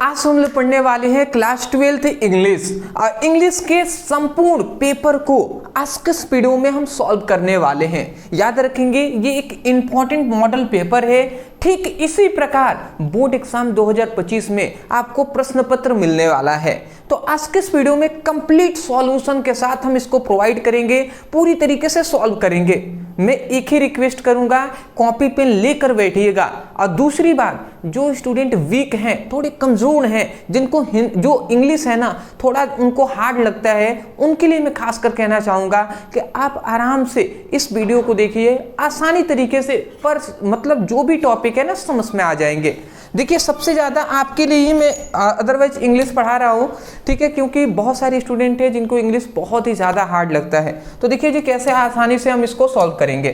आज हम लोग पढ़ने वाले हैं क्लास 12th इंग्लिश और इंग्लिश के संपूर्ण पेपर को आज के इस वीडियो में हम सॉल्व करने वाले हैं। याद रखेंगे ये एक इंपॉर्टेंट मॉडल पेपर है। ठीक इसी प्रकार बोर्ड एग्जाम 2025 में आपको प्रश्न पत्र मिलने वाला है। तो आज के इस वीडियो में कंप्लीट सॉल्यूशन के साथ हम इसको प्रोवाइड करेंगे, पूरी तरीके से सॉल्व करेंगे। मैं एक ही रिक्वेस्ट करूंगा, कॉपी पेन लेकर बैठिएगा। और दूसरी बात, जो स्टूडेंट वीक हैं, थोड़े कमजोर हैं, जिनको जो इंग्लिश है ना थोड़ा उनको हार्ड लगता है, उनके लिए मैं खास कर कहना चाहूंगा कि आप आराम से इस वीडियो को देखिए, आसानी तरीके से पर मतलब जो भी टॉपिक है ना समझ में आ जाएंगे। देखिए सबसे ज़्यादा आपके लिए ही मैं अदरवाइज इंग्लिश पढ़ा रहा हूँ, ठीक है, क्योंकि बहुत सारे स्टूडेंट हैं जिनको इंग्लिश बहुत ही ज़्यादा हार्ड लगता है। तो देखिए जी कैसे आसानी से हम इसको सॉल्व करेंगे।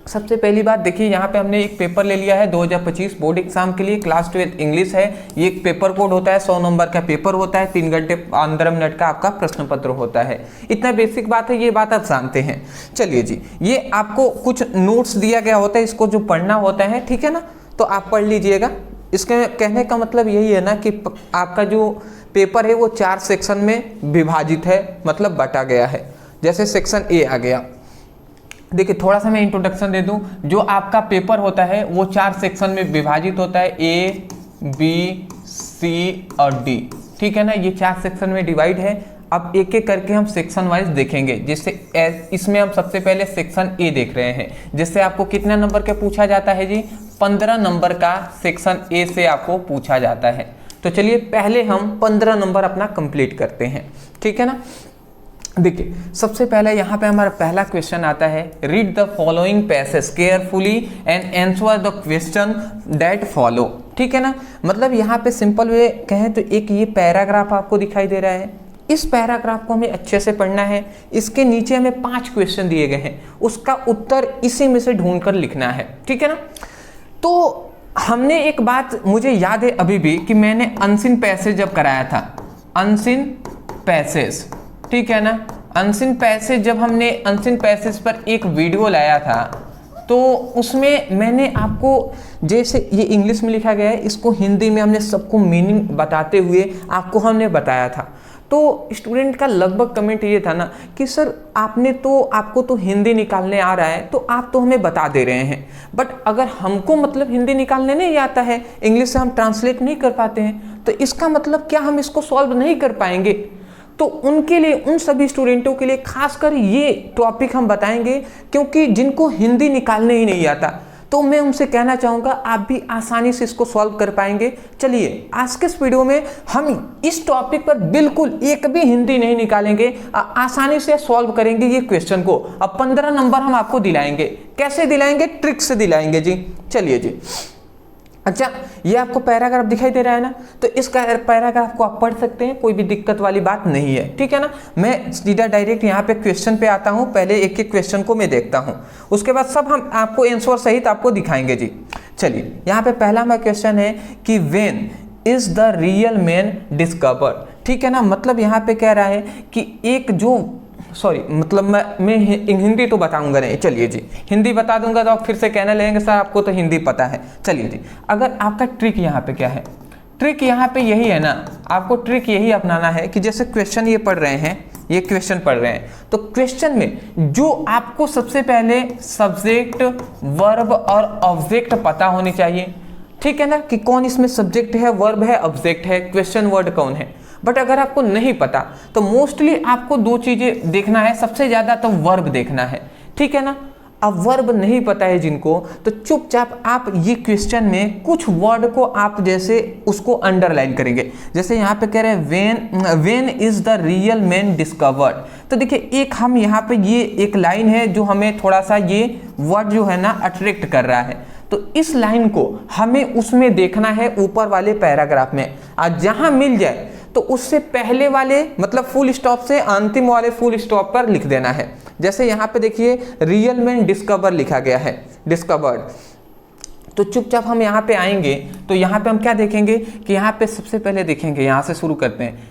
सबसे पहली बात देखिए, यहाँ पे हमने एक पेपर ले लिया है 2025 बोर्ड एग्जाम के लिए, क्लास 12 इंग्लिश है। ये एक पेपर कोड होता है, 100 नंबर का पेपर होता है, 3 घंटे 15 मिनट का आपका प्रश्न पत्र होता है। इतना बेसिक बात है, ये बात आप जानते हैं। चलिए जी, ये आपको कुछ नोट्स दिया गया होता है, इसको जो पढ़ना होता है, ठीक है ना, तो आप पढ़ लीजिएगा। इसके कहने का मतलब यही है ना कि आपका जो पेपर है वो 4 सेक्शन में विभाजित है, मतलब बटा गया है। जैसे सेक्शन ए आ गया, देखिए थोड़ा सा मैं इंट्रोडक्शन दे दूं। जो आपका पेपर होता है वो 4 सेक्शन में विभाजित होता है, ए बी सी और डी, ठीक है ना। ये 4 सेक्शन में डिवाइड है। अब एक एक करके हम सेक्शन वाइज देखेंगे। जैसे इसमें हम सबसे पहले सेक्शन ए देख रहे हैं, जिससे आपको कितना नंबर का पूछा जाता है जी, 15 नंबर का सेक्शन ए से आपको पूछा जाता है। तो चलिए पहले हम 15 नंबर अपना कंप्लीट करते हैं, ठीक है ना। देखिए सबसे पहले यहाँ पे हमारा पहला क्वेश्चन आता है, read the following passage carefully and answer the question that follow, ठीक है ना। मतलब यहाँ पे सिंपल वे कहें तो एक ये पैराग्राफ आपको दिखाई दे रहा है, इस पैराग्राफ को हमें अच्छे से पढ़ना है। इसके नीचे हमें 5 क्वेश्चन दिए गए हैं, उसका उत्तर इसी में से ढूंढ कर लिखना है, ठीक है ना। तो हमने एक बात मुझे याद है अभी भी कि मैंने अनसीन पैसेज जब कराया था, अनसीन पैसेज, ठीक है ना। अनसीन पैसेज जब हमने अनसीन पैसेज पर एक वीडियो लाया था, तो उसमें मैंने आपको जैसे ये इंग्लिश में लिखा गया है, इसको हिंदी में हमने सबको मीनिंग बताते हुए आपको हमने बताया था। तो स्टूडेंट का लगभग कमेंट ये था ना कि सर आपको तो हिंदी निकालने आ रहा है, तो आप तो हमें बता दे रहे हैं, बट अगर हमको मतलब हिंदी निकालने नहीं आता है, इंग्लिश से हम ट्रांसलेट नहीं कर पाते हैं, तो इसका मतलब क्या हम इसको सॉल्व नहीं कर पाएंगे। तो उनके लिए, उन सभी स्टूडेंटों के लिए खासकर ये टॉपिक हम बताएंगे, क्योंकि जिनको हिंदी निकालने ही नहीं आता, तो मैं उनसे कहना चाहूँगा आप भी आसानी से इसको सॉल्व कर पाएंगे। चलिए आज के इस वीडियो में हम इस टॉपिक पर बिल्कुल एक भी हिंदी नहीं निकालेंगे, आसानी से सॉल्व करेंगे ये क्वेश्चन को। अब 15 नंबर हम आपको दिलाएंगे। कैसे दिलाएंगे? ट्रिक से दिलाएंगे जी। चलिए जी, अच्छा ये आपको पैराग्राफ दिखाई दे रहा है ना, तो इस पैराग्राफ को आप पढ़ सकते हैं, कोई भी दिक्कत वाली बात नहीं है, ठीक है ना। मैं सीधा डायरेक्ट यहाँ पे क्वेश्चन पे आता हूँ। पहले एक एक क्वेश्चन को मैं देखता हूँ, उसके बाद सब हम आपको आंसर सहित आपको दिखाएंगे जी। चलिए यहाँ पे पहला हमारा क्वेश्चन है कि when is the real man discovered, ठीक है ना। मतलब यहाँ पे कह रहा है कि एक जो मतलब मैं हिंदी तो बताऊंगा नहीं, चलिए जी हिंदी बता दूंगा तो आप फिर से कहने लगेंगे सर आपको तो हिंदी पता है। चलिए जी, अगर आपका ट्रिक यहाँ पे क्या है, ट्रिक यहाँ पे यही है ना, आपको ट्रिक यही अपनाना है कि जैसे क्वेश्चन ये पढ़ रहे हैं, ये क्वेश्चन पढ़ रहे हैं, तो क्वेश्चन में जो आपको सबसे पहले सब्जेक्ट, वर्ब और ऑब्जेक्ट पता होनी चाहिए, ठीक है ना, कि कौन इसमें सब्जेक्ट है, वर्ब है, ऑब्जेक्ट है, क्वेश्चन वर्ड कौन है। बट अगर आपको नहीं पता तो मोस्टली आपको 2 चीजें देखना है, सबसे ज्यादा तो वर्ब देखना है, ठीक है ना। अब वर्ब नहीं पता है जिनको, तो चुपचाप आप ये क्वेश्चन में कुछ वर्ड को आप जैसे उसको अंडरलाइन करेंगे। जैसे यहाँ पे कह रहे हैं when is the real man discovered, तो देखिए एक हम यहाँ पे ये एक लाइन है जो हमें थोड़ा सा ये वर्ड जो है ना अट्रैक्ट कर रहा है, तो इस लाइन को हमें उसमें देखना है ऊपर वाले पैराग्राफ में। आज जहां मिल जाए तो उससे पहले वाले मतलब फुल स्टॉप से अंतिम वाले फुल स्टॉप पर लिख देना है। जैसे यहाँ पे देखिए रियल मैन डिस्कवर लिखा गया है, डिस्कवर्ड, तो चुपचाप हम यहाँ पे आएंगे तो यहाँ पे हम क्या देखेंगे कि यहाँ पे सबसे पहले देखेंगे, यहाँ से शुरू करते हैं,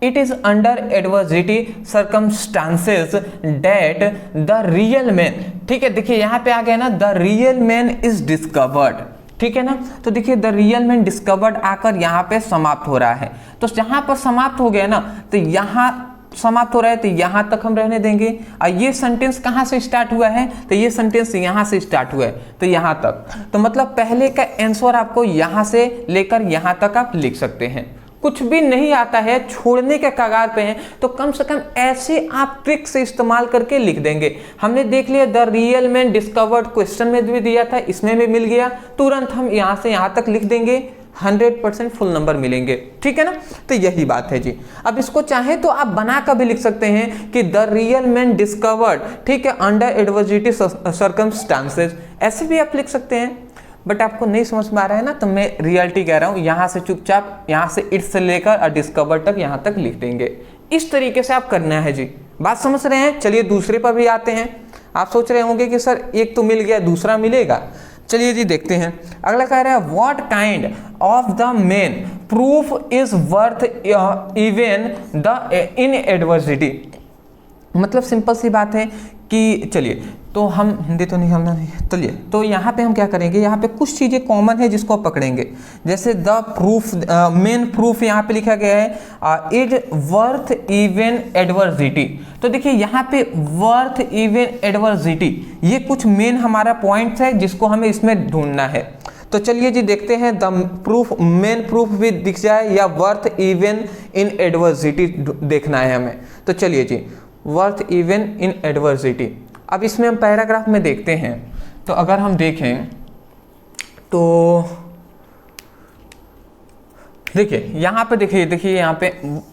it is under adversity circumstances that the real man, ठीक है। देखिए यहाँ पे आ गया ना, the real man is discovered, ठीक है ना। तो देखिए द रियल मैन डिस्कवर्ड आकर यहाँ पे समाप्त हो रहा है, तो जहाँ पर समाप्त हो गया ना, तो यहाँ समाप्त हो रहा है तो यहाँ तक हम रहने देंगे। और ये सेंटेंस कहाँ से स्टार्ट हुआ है, तो ये सेंटेंस यहाँ से स्टार्ट हुआ है, तो यहाँ तक। तो मतलब पहले का आंसर आपको यहाँ से लेकर यहाँ तक आप लिख सकते हैं। कुछ भी नहीं आता है, छोड़ने के कगार पे हैं, तो कम से कम ऐसे आप ट्रिक से इस्तेमाल करके लिख देंगे। हमने देख लिया the real man discovered, question में भी दिया था, इसमें भी मिल गया, तुरंत हम यहाँ से यहाँ तक लिख देंगे, 100% फुल नंबर मिलेंगे। ठीक है ना, तो यही बात है जी। अब इसको चाहे तो आप बना कर भी लिख सकते हैं कि द रियल मैन डिस्कवर्ड, ठीक है, अंडर एडवर्सिटी सर्कमस्टांसेस, ऐसे भी आप लिख सकते हैं। बट आपको नहीं समझ में आ रहा है ना, तो मैं रियलिटी कह रहा हूँ, यहाँ से चुपचाप यहाँ से इट से लेकर डिस्कवर तक यहाँ तक लिख देंगे। इस तरीके से आप करना है जी। बात समझ रहे हैं। चलिए दूसरे पर भी आते हैं। आप सोच रहे होंगे कि सर एक तो मिल गया, दूसरा मिलेगा। चलिए जी देखते हैं। अगला कह रहा है what kind of the main proof is worth even the in adversity. मतलब सिंपल सी बात है कि चलिए, तो हम हिंदी तो नहीं, हम नहीं, चलिए तो यहाँ पे हम क्या करेंगे, यहाँ पे कुछ चीज़ें कॉमन है जिसको पकड़ेंगे। जैसे द प्रूफ, मेन प्रूफ यहाँ पे लिखा गया है इज वर्थ इवन एडवर्सिटी। तो देखिए यहाँ पे वर्थ इवन एडवर्सिटी, ये कुछ मेन हमारा पॉइंट्स है जिसको हमें इसमें ढूंढना है। तो चलिए जी देखते हैं, द प्रूफ, मेन प्रूफ भी दिख जाए या वर्थ इवन इन एडवर्सिटी देखना है हमें। तो चलिए जी, वर्थ इवन इन एडवर्सिटी। अब इसमें हम पैराग्राफ में देखते हैं, तो अगर हम देखें तो देखिए यहाँ पे, देखिए यहाँ पे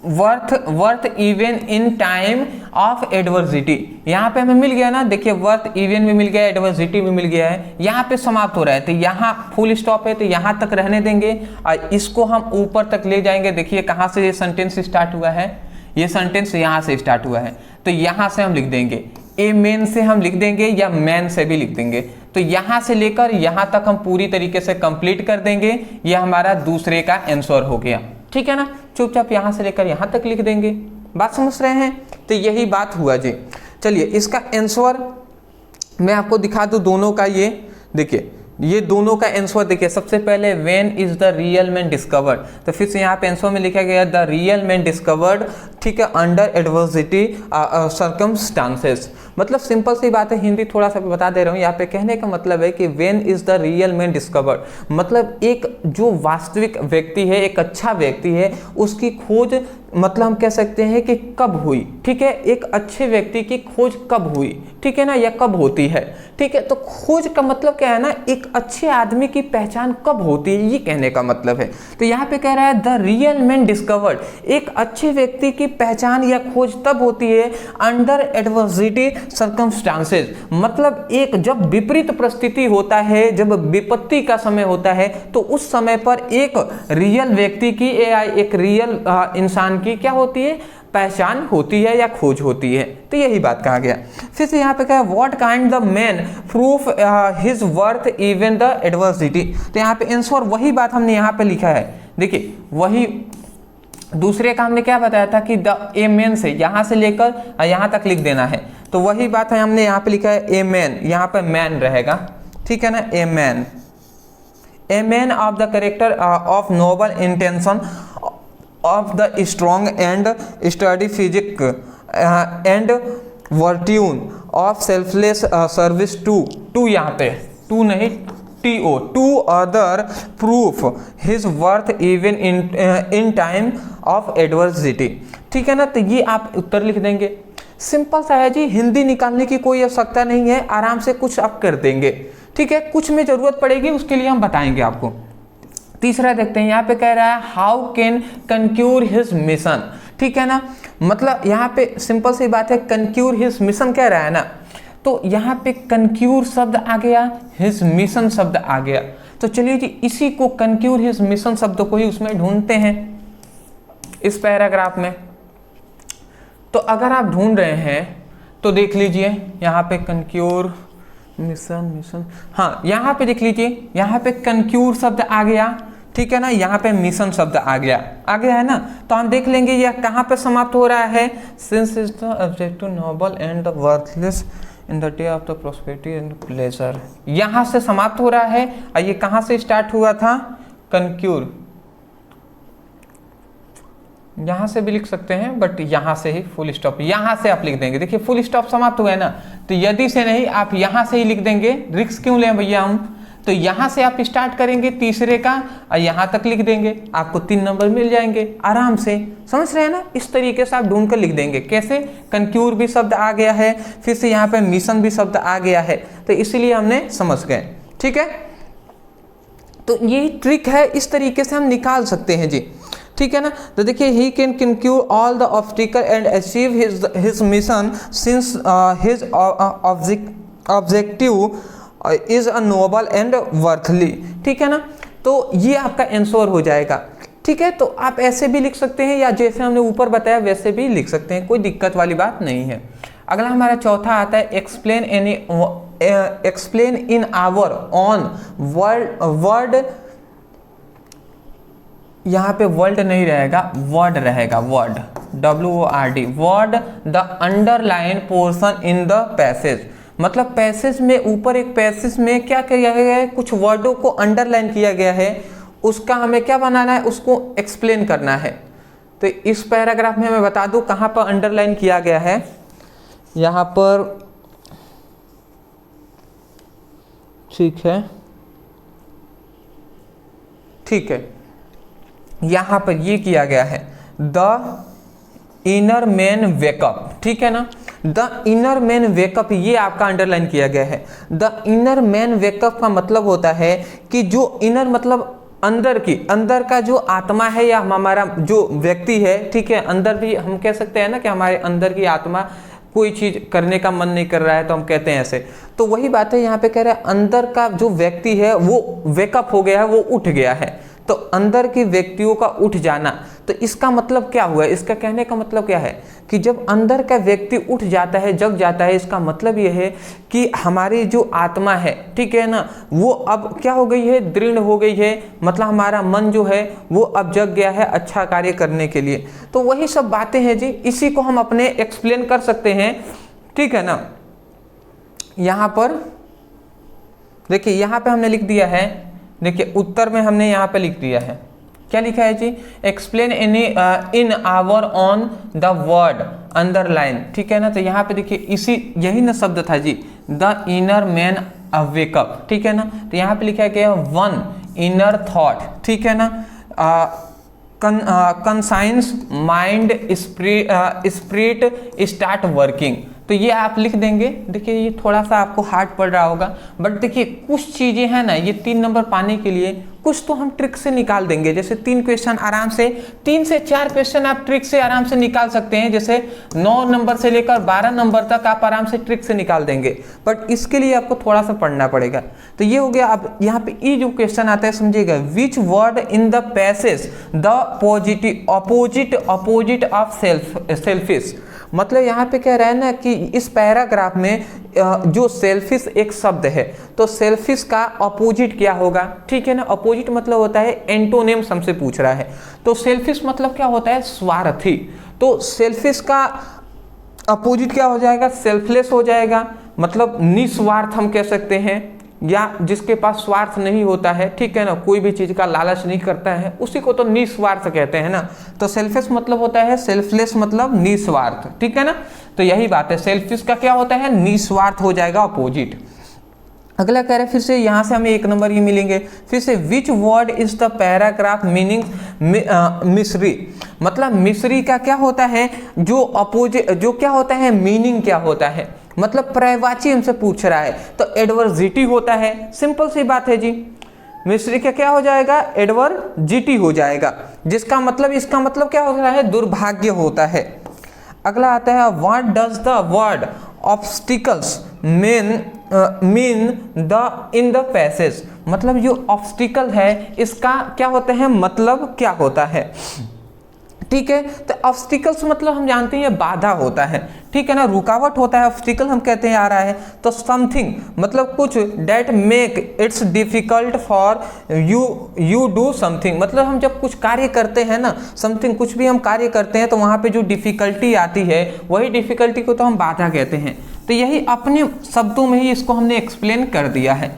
worth even in time of adversity, यहाँ पे हमें मिल गया ना। देखिए वर्थ इवन भी मिल गया, एडवर्सिटी भी मिल गया है, यहाँ पे समाप्त हो रहा है, तो यहाँ फुल स्टॉप है, तो यहाँ तक रहने देंगे और इसको हम ऊपर तक ले जाएंगे। देखिए कहाँ से ये सेंटेंस स्टार्ट हुआ है, ये सेंटेंस यहाँ से स्टार्ट हुआ है, तो यहाँ से हम लिख देंगे, ए मेन से हम लिख देंगे या मैन से भी लिख देंगे। तो यहाँ से लेकर यहाँ तक हम पूरी तरीके से कंप्लीट कर देंगे। ये हमारा दूसरे का आंसर हो गया। ठीक है ना, चुपचाप यहाँ से लेकर यहाँ तक लिख देंगे। बात समझ रहे हैं। तो यही बात हुआ जी। चलिए इसका आंसर मैं आपको दिखा दूँ दोनों का। ये देखिए, ये दोनों का आंसर देखिए। सबसे पहले when is the real man discovered, तो फिर से यहाँ पे आंसर में लिखा गया द रियल मैन डिस्कवर्ड, ठीक है, अंडर एडवर्सिटी सर्कमस्टांसेस। मतलब सिंपल सी बात है, हिंदी थोड़ा सा बता दे रहा हूँ। यहाँ पे कहने का मतलब है कि when is the real man discovered, मतलब एक जो वास्तविक व्यक्ति है, एक अच्छा व्यक्ति है, उसकी खोज मतलब हम कह सकते हैं कि कब हुई। ठीक है, एक अच्छे व्यक्ति की खोज कब हुई, ठीक है ना, या कब होती है। ठीक है, तो खोज का मतलब क्या है ना, एक अच्छे आदमी की पहचान कब होती है, ये कहने का मतलब है। तो यहाँ पे कह रहा है द रियल मैन डिस्कवर्ड, एक अच्छे व्यक्ति की पहचान या खोज तब होती है अंडर एडवर्सिटी सर्कमस्टांसेस, मतलब एक जब विपरीत परिस्थिति होता है, जब विपत्ति का समय होता है, तो उस समय पर एक रियल व्यक्ति की या एक रियल इंसान की क्या होती है, पहचान होती है या खोज होती है। तो यही बात कहा गया। फिर से यहाँ पे कहा what kind the man proof his worth even the adversity. तो यहाँ पे आंसर वही बात हमने यहाँ पे लिखा है। देखिए वही दूसरे का हमने क्या बताया था कि द ए मैन से यहाँ से लेकर यहाँ तक लिख देना है। तो वही बात है, हमने यहाँ पे लिखा है ए मैन, यहाँ पे मैन रहेगा। ठीक है ना, a man, a man of the character of noble intention of the strong and sturdy physique and virtue of selfless service to यहाँ पे to नहीं to other proof his worth even in time of adversity। ठीक है ना, तो ये आप उत्तर लिख देंगे। सिंपल सा है जी, हिंदी निकालने की कोई आवश्यकता नहीं है, आराम से कुछ आप कर देंगे। ठीक है, कुछ में जरूरत पड़ेगी उसके लिए हम बताएंगे आपको। तीसरा देखते हैं, यहाँ पे कह रहा है हाउ कैन कंक्यूर हिज मिशन। ठीक है ना, मतलब यहाँ पे सिंपल सी बात है, कंक्यूर हिज मिशन कह रहा है ना, तो यहाँ पे कंक्यूर शब्द आ गया, हिज मिशन शब्द आ गया। तो चलिए जी इसी को कंक्यूर हिज मिशन शब्द को ही उसमें ढूंढते हैं इस पैराग्राफ में। तो अगर आप ढूंढ रहे हैं तो देख लीजिए यहाँ पे कंक्यूर मिशन, हाँ यहाँ पे देख लीजिए, यहाँ पे कंक्यूर शब्द आ गया। ठीक है ना, यहाँ पे मिशन शब्द आ गया है ना। तो हम देख लेंगे यह कहाँ पे समाप्त हो रहा है, since is the objective noble and the worthless in the day of the prosperity and pleasure, यहाँ से समाप्त हो रहा है और ये कहाँ से स्टार्ट हुआ था, कंक्यूर, यहाँ से भी लिख सकते हैं बट यहाँ से ही फुल स्टॉप, यहाँ से आप लिख देंगे। देखिए फुल स्टॉप समाप्त हुआ है ना, तो यदि से नहीं आप यहाँ से ही लिख देंगे, रिस्क क्यों लें भैया हम, तो यहाँ से आप स्टार्ट करेंगे तीसरे का और यहाँ तक लिख देंगे, आपको 3 नंबर मिल जाएंगे आराम से, समझ रहे हैं ना। इस तरीके से आप ढूंढ कर लिख देंगे। कैसे, कंक्यूर भी शब्द आ गया है, फिर से यहाँ पे मिशन भी शब्द आ गया है, तो इसीलिए हमने समझ गए, ठीक है। तो यही ट्रिक है, इस तरीके से हम निकाल सकते हैं जी, ठीक है ना। तो देखिए he can conquer all the obstacle and achieve his mission since his objective is a noble and worthy, ठीक है ना। तो ये आपका आंसर हो जाएगा, ठीक है। तो आप ऐसे भी लिख सकते हैं या जैसे हमने ऊपर बताया वैसे भी लिख सकते हैं, कोई दिक्कत वाली बात नहीं है। अगला हमारा चौथा आता है explain in our own word, यहाँ पे वर्ल्ड नहीं रहेगा, वर्ड रहेगा, word, WORD, word the underline portion in the passage, मतलब पैसेज में ऊपर एक पैसेज में क्या किया गया है, कुछ वर्डों को अंडरलाइन किया गया है, उसका हमें क्या बनाना है, उसको एक्सप्लेन करना है। तो इस पैराग्राफ में मैं बता दूं कहाँ पर अंडरलाइन किया गया है, यहाँ पर, ठीक है, ठीक है, यहाँ पर ये किया गया है द इनर मैन वेकअप, ठीक है ना। द इनर मैन वेकअप ये आपका अंडरलाइन किया गया है। द इनर मैन वेकअप का मतलब होता है कि जो इनर मतलब अंदर का जो आत्मा है या हमारा जो व्यक्ति है, ठीक है, अंदर भी हम कह सकते हैं ना कि हमारे अंदर की आत्मा कोई चीज करने का मन नहीं कर रहा है तो हम कहते हैं ऐसे, तो वही बात है यहाँ पे कह रहे हैं अंदर का जो व्यक्ति है वो वेकअप हो गया है, वो उठ गया है। तो अंदर के व्यक्तियों का उठ जाना, तो इसका मतलब क्या हुआ, इसका कहने का मतलब क्या है कि जब अंदर का व्यक्ति उठ जाता है, जग जाता है, इसका मतलब यह है कि हमारी जो आत्मा है, ठीक है ना, वो अब क्या हो गई है, दृढ़ हो गई है, मतलब हमारा मन जो है वो अब जग गया है अच्छा कार्य करने के लिए। तो वही सब बातें हैं जी, इसी को हम अपने एक्सप्लेन कर सकते हैं, ठीक है ना। यहाँ पर देखिए, यहाँ पे हमने लिख दिया है, देखिए उत्तर में हमने यहाँ पे लिख दिया है, क्या लिखा है जी, explain in our own the word underline, ठीक है ना। तो यहाँ पे देखिए यही ना शब्द था जी, द इनर मैन वेकअप, ठीक है ना। तो यहाँ पे लिखा गया वन इनर थॉट, ठीक है ना, conscience mind spirit start working. तो ये आप लिख देंगे। देखिए ये थोड़ा सा आपको हार्ड पड़ रहा होगा, बट देखिए कुछ चीजें हैं ना, ये 3 नंबर पाने के लिए कुछ तो हम ट्रिक से निकाल देंगे। जैसे 3 क्वेश्चन आराम से, 3 से 4 क्वेश्चन आप ट्रिक से आराम से निकाल सकते हैं। जैसे 9 नंबर से लेकर 12 नंबर तक आप आराम से ट्रिक से निकाल देंगे, बट इसके लिए आपको थोड़ा सा पढ़ना पड़ेगा। तो ये हो गया। अब यहाँ पे ये जो क्वेश्चन आता है समझिएगा, which word in the passage the opposite of selfish. मतलब यहाँ पे कह रहा है ना कि इस पैराग्राफ में जो सेल्फिश एक शब्द है, तो सेल्फिश का अपोजिट क्या होगा, ठीक है ना। अपोजिट मतलब होता है एंटोनिम्स, हमसे पूछ रहा है। तो सेल्फिश मतलब क्या होता है, स्वार्थी। तो सेल्फिश का अपोजिट क्या हो जाएगा, सेल्फलेस हो जाएगा, मतलब निस्वार्थ हम कह सकते हैं, या जिसके पास स्वार्थ नहीं होता है, ठीक है ना, कोई भी चीज का लालच नहीं करता है, उसी को तो निस्वार्थ कहते हैं ना। तो सेल्फिश मतलब होता है सेल्फलेस, मतलब निस्वार्थ, ठीक है ना। तो यही बात है, सेल्फिश का क्या होता है, निस्वार्थ हो जाएगा अपोजिट। अगला कह रहे हैं, फिर से यहाँ से हमें 1 नंबर ही मिलेंगे। फिर से which word is the paragraph meaning मिस्री। मतलब मिस्री का क्या होता है, जो अपोजिट, जो क्या होता है, मीनिंग क्या होता है, मतलब पर्यायवाची हमसे पूछ रहा है। तो एडवर्सिटी होता है, सिंपल सी बात है जी। मिस्री का क्या हो जाएगा, एडवर्सिटी हो जाएगा, जिसका मतलब, इसका मतलब क्या होता है, दुर्भाग्य होता है। अगला आता है, what does the word obstacles mean the in the passage. मतलब जो ऑब्स्टिकल है इसका क्या होता है, मतलब क्या होता है, ठीक है। तो ऑब्स्टिकल्स मतलब हम जानते हैं बाधा होता है, ठीक है ना, रुकावट होता है, ऑब्स्टिकल हम कहते हैं आ रहा है। तो समथिंग मतलब कुछ, that make it's difficult for you do something. मतलब हम जब कुछ कार्य करते हैं ना, समथिंग कुछ भी हम कार्य करते हैं, तो वहाँ पे जो डिफिकल्टी आती है, वही डिफिकल्टी को तो हम बाधा कहते हैं। तो तो यही अपने शब्दों में ही इसको हमने एक्सप्लेन कर दिया है।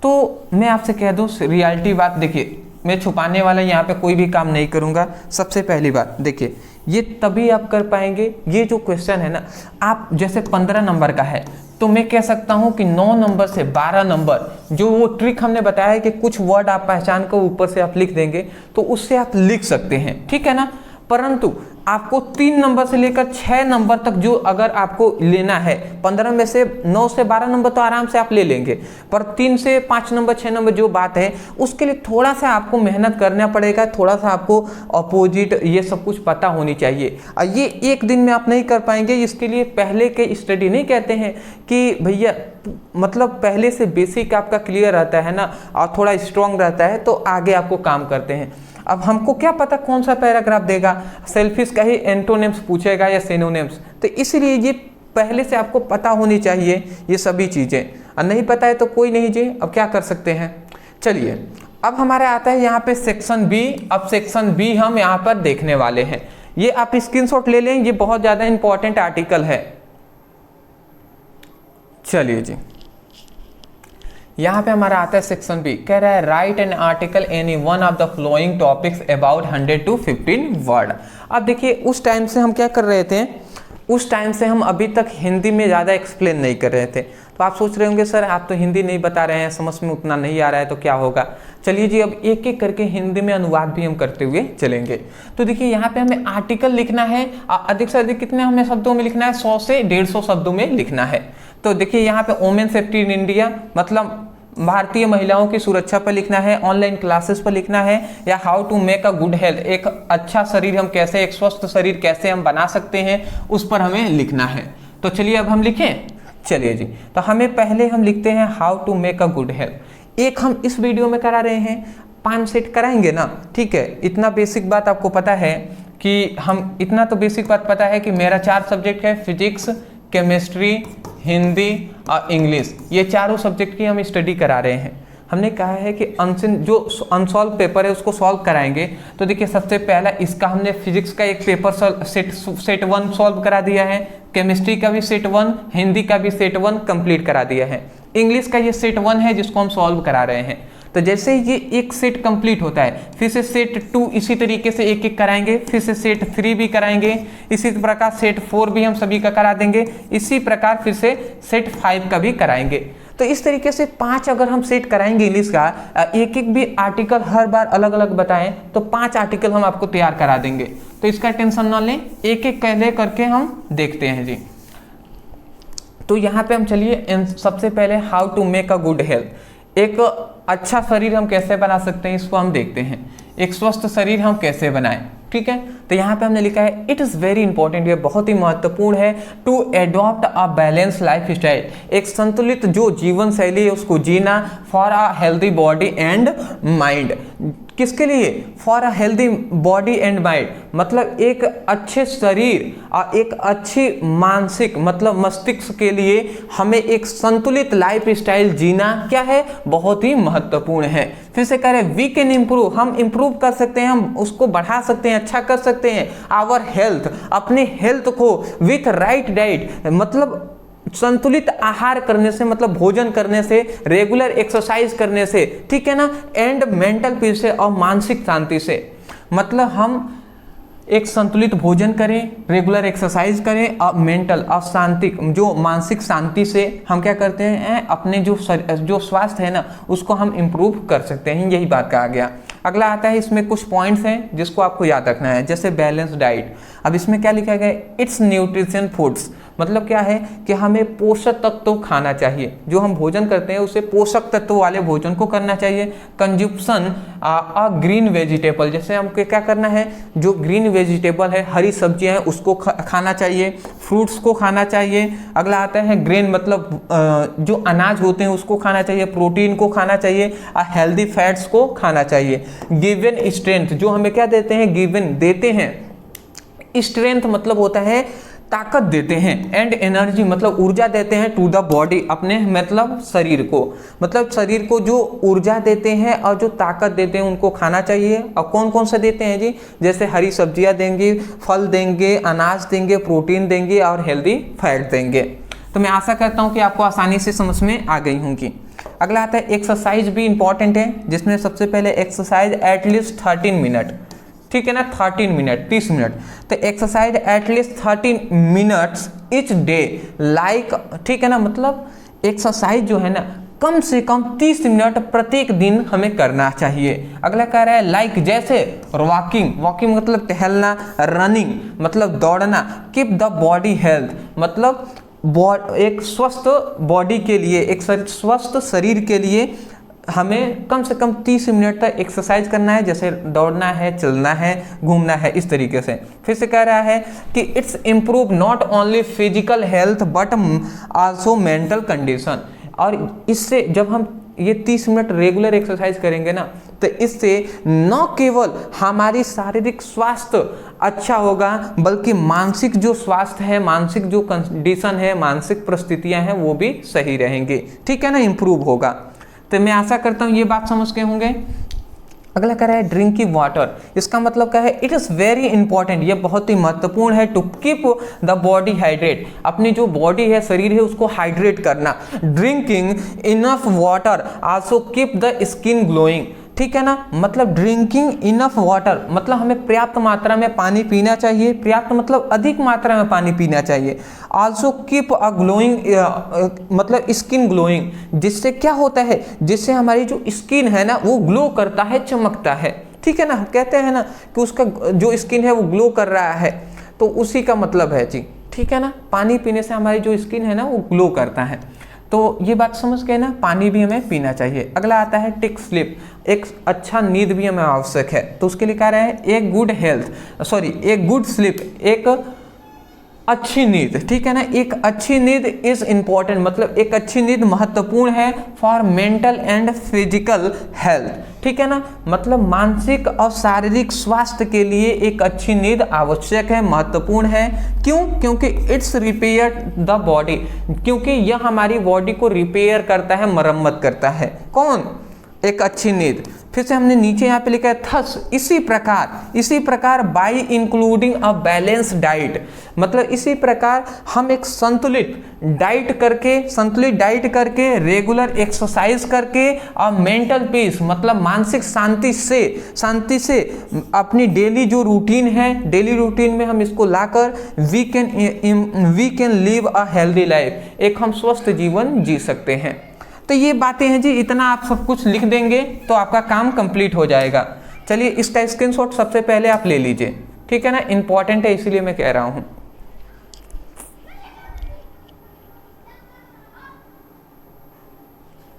तो मैं आपसे कह दूँ रियलिटी बात, देखिए मैं छुपाने वाला यहाँ पे कोई भी काम नहीं करूँगा। सबसे पहली बात देखिए, ये तभी आप कर पाएंगे, ये जो क्वेश्चन है ना, आप जैसे 15 नंबर का है तो मैं कह सकता हूँ कि 9 नंबर से 12 नंबर, जो वो ट्रिक हमने बताया है कि कुछ वर्ड आप पहचान कर ऊपर से आप लिख देंगे, तो उससे आप लिख सकते हैं, ठीक है ना। परंतु आपको 3 नंबर से लेकर 6 नंबर तक जो अगर आपको लेना है, 15 में से 9 से 12 नंबर तो आराम से आप ले लेंगे, पर 3 से 5 नंबर 6 नंबर जो बात है उसके लिए थोड़ा सा आपको मेहनत करना पड़ेगा, थोड़ा सा आपको अपोजिट ये सब कुछ पता होनी चाहिए। और ये एक दिन में आप नहीं कर पाएंगे, इसके लिए पहले के स्टडी नहीं कहते हैं कि भैया मतलब पहले से बेसिक आपका क्लियर रहता है ना और थोड़ा स्ट्रॉन्ग रहता है तो आगे आपको काम करते हैं। अब हमको क्या पता कौन सा पैराग्राफ देगा, सेल्फिश का ही एंटोनिम्स पूछेगा या सिनोनिम्स, तो इसलिए ये पहले से आपको पता होनी चाहिए ये सभी चीज़ें। और नहीं पता है तो कोई नहीं जी, अब क्या कर सकते हैं। चलिए अब हमारे आता है यहाँ पे सेक्शन बी। अब सेक्शन बी हम यहाँ पर देखने वाले हैं, ये आप स्क्रीनशॉट ले लें, ये बहुत ज़्यादा इंपॉर्टेंट आर्टिकल है। चलिए जी, यहाँ पे हमारा आता है सेक्शन बी, कह रहा है right an article any one of the flowing topics about 100 to 15 word. अब देखिए उस टाइम से हम क्या कर रहे थे, उस टाइम से हम अभी तक हिंदी में ज़्यादा एक्सप्लेन नहीं कर रहे थे। तो आप सोच रहे होंगे सर आप तो हिंदी नहीं बता रहे हैं, समझ में उतना नहीं आ रहा है तो क्या होगा। चलिए जी, अब एक एक करके हिंदी में अनुवाद भी हम करते हुए चलेंगे। तो देखिए यहाँ पे हमें आर्टिकल लिखना है, अधिक से अधिक कितने हमें शब्दों में लिखना है, 100 से 150 शब्दों में लिखना है। तो देखिए यहाँ पे वोमेन सेफ्टी इन इंडिया मतलब भारतीय महिलाओं की सुरक्षा पर लिखना है, ऑनलाइन क्लासेस पर लिखना है, या how to make a good health, एक अच्छा शरीर हम कैसे, एक स्वस्थ शरीर कैसे हम बना सकते हैं, उस पर हमें लिखना है। तो चलिए अब हम लिखें। चलिए जी, तो हमें पहले हम लिखते हैं how to make a good health. एक हम इस वीडियो में करा रहे हैं, 5 सेट कराएंगे ना, ठीक है। इतना बेसिक बात आपको पता है कि हम, इतना तो बेसिक बात पता है कि मेरा 4 सब्जेक्ट है, फिजिक्स, केमिस्ट्री, हिंदी और इंग्लिश, ये चारों सब्जेक्ट की हम स्टडी करा रहे हैं। हमने कहा है कि जो अनसॉल्व पेपर है उसको सॉल्व कराएंगे। तो देखिए सबसे पहला इसका हमने फिजिक्स का एक पेपर सेट 1 सॉल्व करा दिया है, केमिस्ट्री का भी सेट 1, हिंदी का भी सेट 1 कंप्लीट करा दिया है, इंग्लिश का ये सेट 1 है जिसको हम सॉल्व करा रहे हैं। तो जैसे ये एक सेट कंप्लीट होता है, फिर से सेट 2 इसी तरीके से एक एक कराएंगे, फिर से सेट 3 भी कराएंगे, इसी प्रकार सेट 4 भी हम सभी का करा देंगे, इसी प्रकार फिर से सेट 5 का भी कराएंगे। तो इस तरीके से 5 अगर हम सेट कराएंगे इंग्लिश का, एक एक भी आर्टिकल हर बार अलग अलग बताएं तो 5 आर्टिकल हम आपको तैयार करा देंगे। तो इसका टेंशन ना लें, एक एक पहले करके हम देखते हैं जी। तो यहाँ पे हम चलिए सबसे पहले how to make a good health, एक अच्छा शरीर हम कैसे बना सकते हैं इसको हम देखते हैं, एक स्वस्थ शरीर हम कैसे बनाएं, ठीक है। तो यहाँ पे हमने लिखा है इट इज़ वेरी इंपॉर्टेंट, ये बहुत ही महत्वपूर्ण है, to adopt a balance lifestyle, एक संतुलित जो जीवन शैली है उसको जीना, for a healthy body and mind. किसके लिए? For a healthy body and mind, मतलब एक अच्छे शरीर और एक अच्छी मानसिक मतलब मस्तिष्क के लिए हमें एक संतुलित लाइफ स्टाइल जीना क्या है, बहुत ही महत्वपूर्ण है। फिर से कह रहे वी कैन इम्प्रूव, हम इम्प्रूव कर सकते हैं, हम उसको बढ़ा सकते हैं, अच्छा कर सकते हैं, आवर हेल्थ, अपने हेल्थ को, विथ राइट डाइट मतलब संतुलित आहार करने से, मतलब भोजन करने से, रेगुलर एक्सरसाइज करने से, ठीक है ना, एंड मेंटल पीस से और मानसिक शांति से, मतलब हम एक संतुलित भोजन करें, रेगुलर एक्सरसाइज करें और मेंटल और शांति जो मानसिक शांति से हम क्या करते हैं, अपने जो स्वास्थ्य है ना उसको हम इम्प्रूव कर सकते हैं, यही बात कहा गया। अगला आता है, इसमें कुछ पॉइंट्स हैं जिसको आपको याद रखना है, जैसे बैलेंस डाइट। अब इसमें क्या लिखा गया है, इट्स न्यूट्रिशन फूड्स, मतलब क्या है कि हमें पोषक तत्व खाना चाहिए, जो हम भोजन करते हैं उसे पोषक तत्व वाले भोजन को करना चाहिए। कंज्यूप्शन अ ग्रीन वेजिटेबल, जैसे हमको क्या करना है, जो ग्रीन वेजिटेबल है, हरी सब्जियां हैं उसको खाना चाहिए, फ्रूट्स को खाना चाहिए। अगला आता है ग्रेन, मतलब जो अनाज होते हैं उसको खाना चाहिए, प्रोटीन को खाना चाहिए, हेल्दी फैट्स को खाना चाहिए। गिवन स्ट्रेंथ, जो हमें क्या देते हैं, गिवन देते हैं, स्ट्रेंथ मतलब होता है ताकत देते हैं, एंड एनर्जी मतलब ऊर्जा देते हैं, टू द बॉडी, अपने मतलब शरीर को, मतलब शरीर को जो ऊर्जा देते हैं और जो ताकत देते हैं उनको खाना चाहिए। और कौन कौन से देते हैं जी, जैसे हरी सब्जियां देंगे, फल देंगे, अनाज देंगे, प्रोटीन देंगे और हेल्दी फैट देंगे। तो मैं आशा करता हूँ कि आपको आसानी से समझ में आ गई होंगी। अगला आता है एक्सरसाइज भी इंपॉर्टेंट है, जिसमें सबसे पहले एक्सरसाइज एटलीस्ट 13 मिनट, ठीक है ना, 13 मिनट 30 मिनट। तो exercise at least 13 minutes each day like, ठीक है ना, मतलब एक्सरसाइज जो है ना कम से कम 30 मिनट प्रत्येक दिन हमें करना चाहिए। अगला कह रहा है लाइक, जैसे वॉकिंग, वॉकिंग मतलब टहलना, रनिंग मतलब दौड़ना, कीप द बॉडी हेल्थ मतलब एक स्वस्थ बॉडी के लिए, एक स्वस्थ शरीर के लिए हमें कम से कम 30 मिनट तक एक्सरसाइज करना है, जैसे दौड़ना है, चलना है, घूमना है, इस तरीके से। फिर से कह रहा है कि it's improve not only physical health but also mental condition. और इससे जब हम ये 30 मिनट रेगुलर एक्सरसाइज करेंगे ना, तो इससे न केवल हमारी शारीरिक स्वास्थ्य अच्छा होगा, बल्कि मानसिक जो स्वास्थ्य है, मानसिक जो कंडीशन है, मानसिक परिस्थितियां हैं, वो भी सही रहेंगे, ठीक है ना, इंप्रूव होगा। तो मैं आशा करता हूँ ये बात समझ गए होंगे। अगला कह रहा है ड्रिंकिंग वाटर, इसका मतलब क्या है, इट इज़ वेरी इंपॉर्टेंट, ये बहुत ही महत्वपूर्ण है to keep the body hydrate, अपनी जो बॉडी है, शरीर है, उसको हाइड्रेट करना। Drinking enough water also keep the skin glowing, ठीक है ना, मतलब ड्रिंकिंग इनफ वाटर मतलब हमें पर्याप्त मात्रा में पानी पीना चाहिए, पर्याप्त मतलब अधिक मात्रा में पानी पीना चाहिए। आल्सो कीप अ ग्लोइंग मतलब स्किन ग्लोइंग, जिससे क्या होता है, जिससे हमारी जो स्किन है ना वो ग्लो करता है, चमकता है, ठीक है ना। कहते हैं ना कि उसका जो स्किन है वो ग्लो कर रहा है, तो उसी का मतलब है जी, ठीक है ना, पानी पीने से हमारी जो स्किन है ना वो ग्लो करता है। तो ये बात समझ गए ना, पानी भी हमें पीना चाहिए। अगला आता है टेक स्लीप, एक अच्छा नींद भी हमें आवश्यक है, तो उसके लिए कह रहे हैं एक गुड हेल्थ सॉरी एक गुड स्लीप, एक अच्छी नींद, ठीक है ना, एक अच्छी नींद इज इंपॉर्टेंट मतलब एक अच्छी नींद महत्वपूर्ण है for mental and physical health, ठीक है ना, मतलब मानसिक और शारीरिक स्वास्थ्य के लिए एक अच्छी नींद आवश्यक है, महत्वपूर्ण है। क्यों? क्योंकि इट्स रिपेयर द बॉडी, क्योंकि यह हमारी बॉडी को रिपेयर करता है, मरम्मत करता है। कौन? एक अच्छी नींद। फिर से हमने नीचे यहाँ पे लिखा है थस, इसी प्रकार bye including a balance diet, मतलब इसी प्रकार हम एक संतुलित डाइट करके रेगुलर एक्सरसाइज करके और मेंटल पीस मतलब मानसिक शांति से अपनी डेली जो रूटीन है, डेली रूटीन में हम इसको लाकर we can live a healthy life, एक हम स्वस्थ जीवन जी सकते हैं। तो ये बातें हैं जी, इतना आप सब कुछ लिख देंगे तो आपका काम कंप्लीट हो जाएगा। चलिए इसका स्क्रीनशॉट सबसे पहले आप ले लीजिए, ठीक है ना, इंपॉर्टेंट है इसीलिए मैं कह रहा हूं।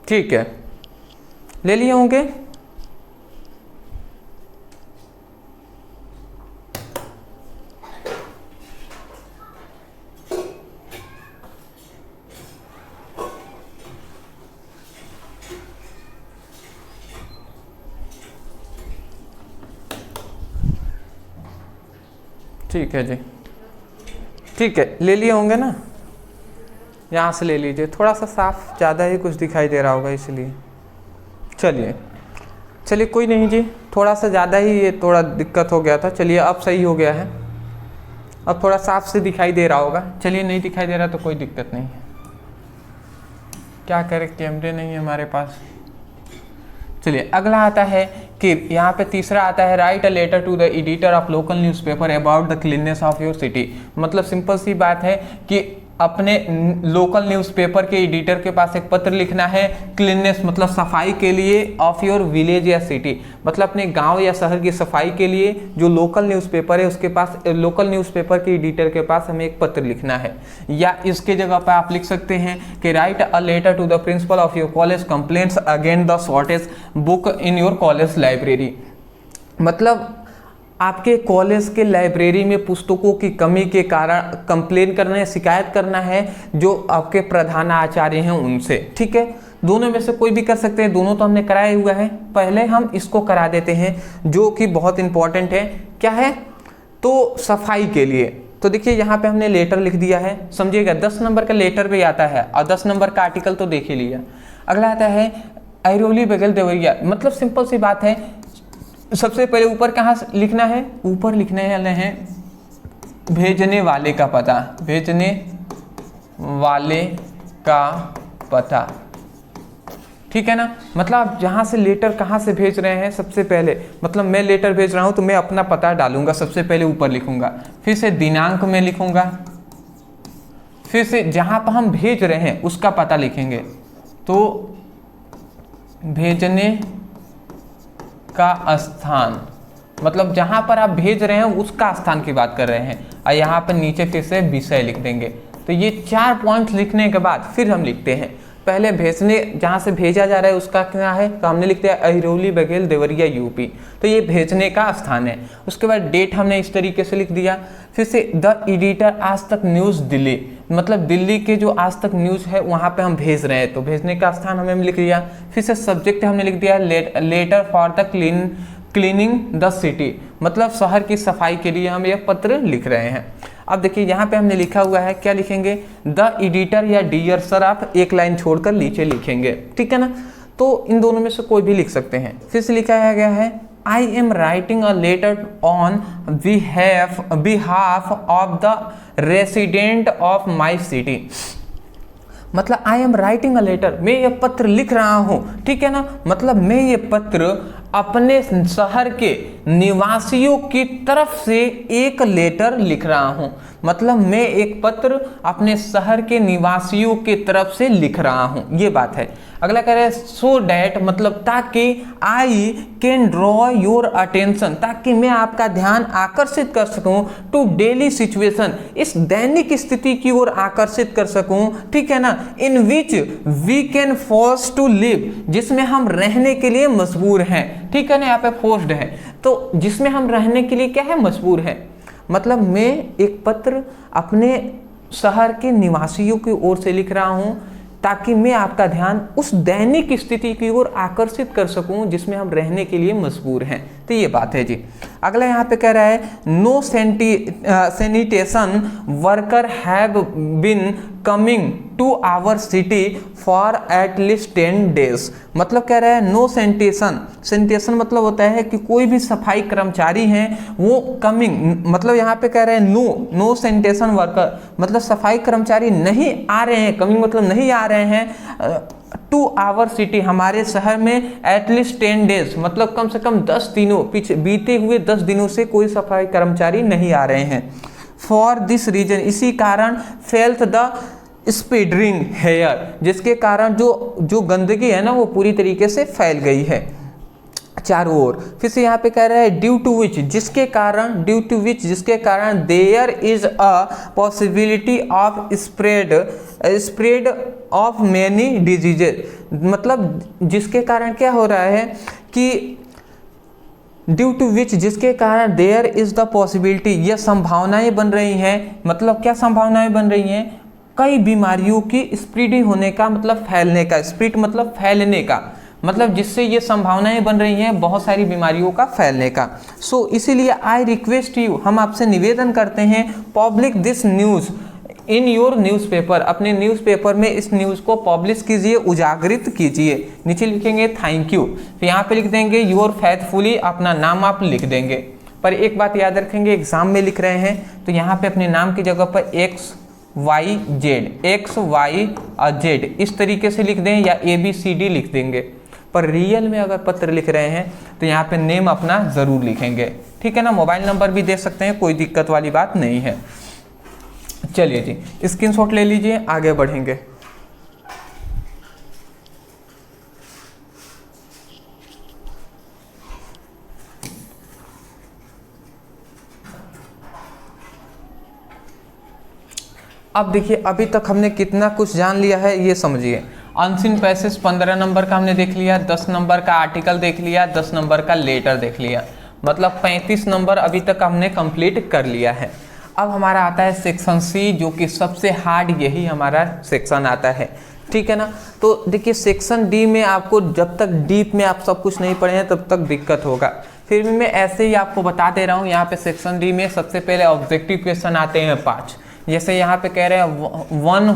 ठीक है, ले लिए होंगे। ठीक है जी, ठीक है, ले लिए होंगे ना, यहाँ से ले लीजिए, थोड़ा सा साफ ज़्यादा ही कुछ दिखाई दे रहा होगा इसलिए। चलिए कोई नहीं जी, थोड़ा सा ज़्यादा ही ये थोड़ा दिक्कत हो गया था, चलिए अब सही हो गया है, अब थोड़ा साफ से दिखाई दे रहा होगा। चलिए नहीं दिखाई दे रहा तो कोई दिक्कत नहीं है, क्या करें, कैमरे नहीं है हमारे पास। चलिए अगला आता है कि यहाँ पे तीसरा आता है write a letter to the editor of local newspaper about the cleanness of your city, मतलब सिंपल सी बात है कि अपने लोकल न्यूज़पेपर के एडिटर के पास एक पत्र लिखना है, क्लीननेस मतलब सफाई के लिए, ऑफ योर विलेज या सिटी मतलब अपने गांव या शहर की सफाई के लिए जो लोकल न्यूज़पेपर है उसके पास, लोकल न्यूज़पेपर के एडिटर के पास हमें एक पत्र लिखना है। या इसके जगह पर आप लिख सकते हैं कि write a letter to the principal of your college complaints against the shortage book in your college library, मतलब आपके कॉलेज के लाइब्रेरी में पुस्तकों की कमी के कारण कंप्लेन करना है, शिकायत करना है जो आपके प्रधान आचार्य हैं उनसे, ठीक है। दोनों में से कोई भी कर सकते हैं, दोनों तो हमने कराया हुआ है, पहले हम इसको करा देते हैं जो कि बहुत इंपॉर्टेंट है। क्या है? तो सफाई के लिए। तो देखिए यहाँ पे हमने लेटर लिख दिया है, समझिएगा 10 नंबर का लेटर भी आता है और 10 नंबर का आर्टिकल तो देख ही लिया। अगला आता है ऐरोली बगल देवरिया, मतलब सिंपल सी बात है, सबसे पहले ऊपर कहाँ लिखना है, ऊपर लिखने वाले हैं भेजने वाले का पता, भेजने वाले का पता, ठीक है ना। मतलब आप जहाँ से लेटर कहाँ से भेज रहे हैं, सबसे पहले मतलब मैं लेटर भेज रहा हूँ तो मैं अपना पता डालूंगा, सबसे पहले ऊपर लिखूंगा, फिर से दिनांक में लिखूंगा, फिर से जहाँ पर हम भेज रहे हैं उसका पता लिखेंगे। तो भेजने का स्थान, मतलब जहाँ पर आप भेज रहे हैं उसका स्थान की बात कर रहे हैं, और यहाँ पर नीचे फिर से विषय लिख देंगे। तो ये 4 पॉइंट्स लिखने के बाद फिर हम लिखते हैं, पहले भेजने जहाँ से भेजा जा रहा है उसका क्या है, तो हमने लिख दिया अहिरौली बघेल देवरिया यूपी, तो ये भेजने का स्थान है। उसके बाद डेट हमने इस तरीके से लिख दिया। फिर से द एडिटर आज तक न्यूज़ दिल्ली, मतलब दिल्ली के जो आज तक न्यूज़ है वहाँ पे हम भेज रहे हैं, तो भेजने का स्थान हमें लिख दिया। फिर से सब्जेक्ट हमने लिख दिया letter for the cleaning the city, मतलब शहर की सफाई के लिए हम यह पत्र लिख रहे हैं। अब देखिए यहाँ पे हमने लिखा हुआ है, क्या लिखेंगे, द एडिटर या डियर सर, आप एक लाइन छोड़कर नीचे लिखेंगे, ठीक है ना। तो इन दोनों में से कोई भी लिख सकते हैं। फिर से लिखा गया है I am writing a letter on behalf of the resident of my city, मतलब I am writing a letter, मैं ये पत्र लिख रहा हूँ, ठीक है ना। मतलब मैं ये पत्र अपने शहर के निवासियों की तरफ से एक लेटर लिख रहा हूँ, मतलब मैं एक पत्र अपने शहर के निवासियों की तरफ से लिख रहा हूँ, ये बात है। अगला कह रहे हैं सो डैट, मतलब ताकि I can draw your attention, ताकि मैं आपका ध्यान आकर्षित कर सकूं टू डेली सिचुएशन, इस दैनिक स्थिति की ओर आकर्षित कर सकूं, ठीक है ना। In which we can force to live, जिसमें हम रहने के लिए मजबूर हैं, ठीक है ना। यहाँ पे फोर्स्ड है, तो जिसमें हम रहने के लिए क्या है, मजबूर है। मतलब मैं एक पत्र अपने शहर के निवासियों की ओर से लिख रहा हूं ताकि मैं आपका ध्यान उस दैनिक स्थिति की ओर आकर्षित कर सकूं जिसमें हम रहने के लिए मजबूर हैं। तो ये बात है जी। अगला यहाँ पे कह रहा है no sanitation worker have been coming to our city for at least 10 days, मतलब कह रहा है नो सैनिटेशन मतलब होता है कि कोई भी सफाई कर्मचारी हैं वो कमिंग, मतलब यहाँ पे कह रहे हैं नो सैनिटेशन वर्कर, मतलब सफाई कर्मचारी नहीं आ रहे हैं, कमिंग मतलब नहीं आ रहे हैं टू आवर सिटी, हमारे शहर में एटलीस्ट 10 डेज, मतलब कम से कम 10 दिनों, पीछे बीते हुए 10 दिनों से कोई सफाई कर्मचारी नहीं आ रहे हैं। फॉर दिस रीजन, इसी कारण फेल्थ द स्प्रेडिंग हेयर, जिसके कारण जो गंदगी है ना वो पूरी तरीके से फैल गई है चारों ओर। फिर से यहाँ पे कह रहा है ड्यू टू विच, जिसके कारण there is a possibility of spread of many diseases, मतलब जिसके कारण क्या हो रहा है कि ड्यू टू विच, जिसके कारण देयर इज द पॉसिबिलिटी, यह संभावनाएं बन रही हैं, मतलब क्या संभावनाएं बन रही हैं, कई बीमारियों की स्प्रेडिंग होने का, मतलब फैलने का, स्प्रेड मतलब फैलने का, मतलब जिससे ये संभावनाएं बन रही हैं बहुत सारी बीमारियों का फैलने का। सो इसीलिए आई रिक्वेस्ट यू, हम आपसे निवेदन करते हैं, public this news in your newspaper, अपने न्यूज़पेपर में इस न्यूज़ को पब्लिश कीजिए, उजागरित कीजिए। नीचे लिखेंगे थैंक यू, फिर यहाँ पे लिख देंगे योर फेथफुली, अपना नाम आप लिख देंगे। पर एक बात याद रखेंगे, एग्जाम में लिख रहे हैं तो यहाँ पे अपने नाम की जगह पर XY Z इस तरीके से लिख दें, या ABCD लिख देंगे। पर रियल में अगर पत्र लिख रहे हैं तो यहाँ पे नेम अपना ज़रूर लिखेंगे, ठीक है ना। मोबाइल नंबर भी दे सकते हैं, कोई दिक्कत वाली बात नहीं है। चलिए जी, स्क्रीनशॉट ले लीजिए, आगे बढ़ेंगे। अब देखिए, अभी तक हमने कितना कुछ जान लिया है ये समझिए। अनसीन पैसेज 15 नंबर का हमने देख लिया, 10 नंबर का आर्टिकल देख लिया, 10 नंबर का लेटर देख लिया, मतलब 35 नंबर अभी तक हमने कंप्लीट कर लिया है। अब हमारा आता है सेक्शन सी, जो कि सबसे हार्ड यही हमारा सेक्शन आता है, ठीक है ना। तो देखिए सेक्शन डी में आपको जब तक डीप में आप सब कुछ नहीं पढ़े हैं तब तक दिक्कत होगा, फिर भी मैं ऐसे ही आपको बता दे रहा हूँ। यहाँ पे सेक्शन डी में सबसे पहले ऑब्जेक्टिव क्वेश्चन आते हैं 5, जैसे यहाँ पे कह रहे हैं one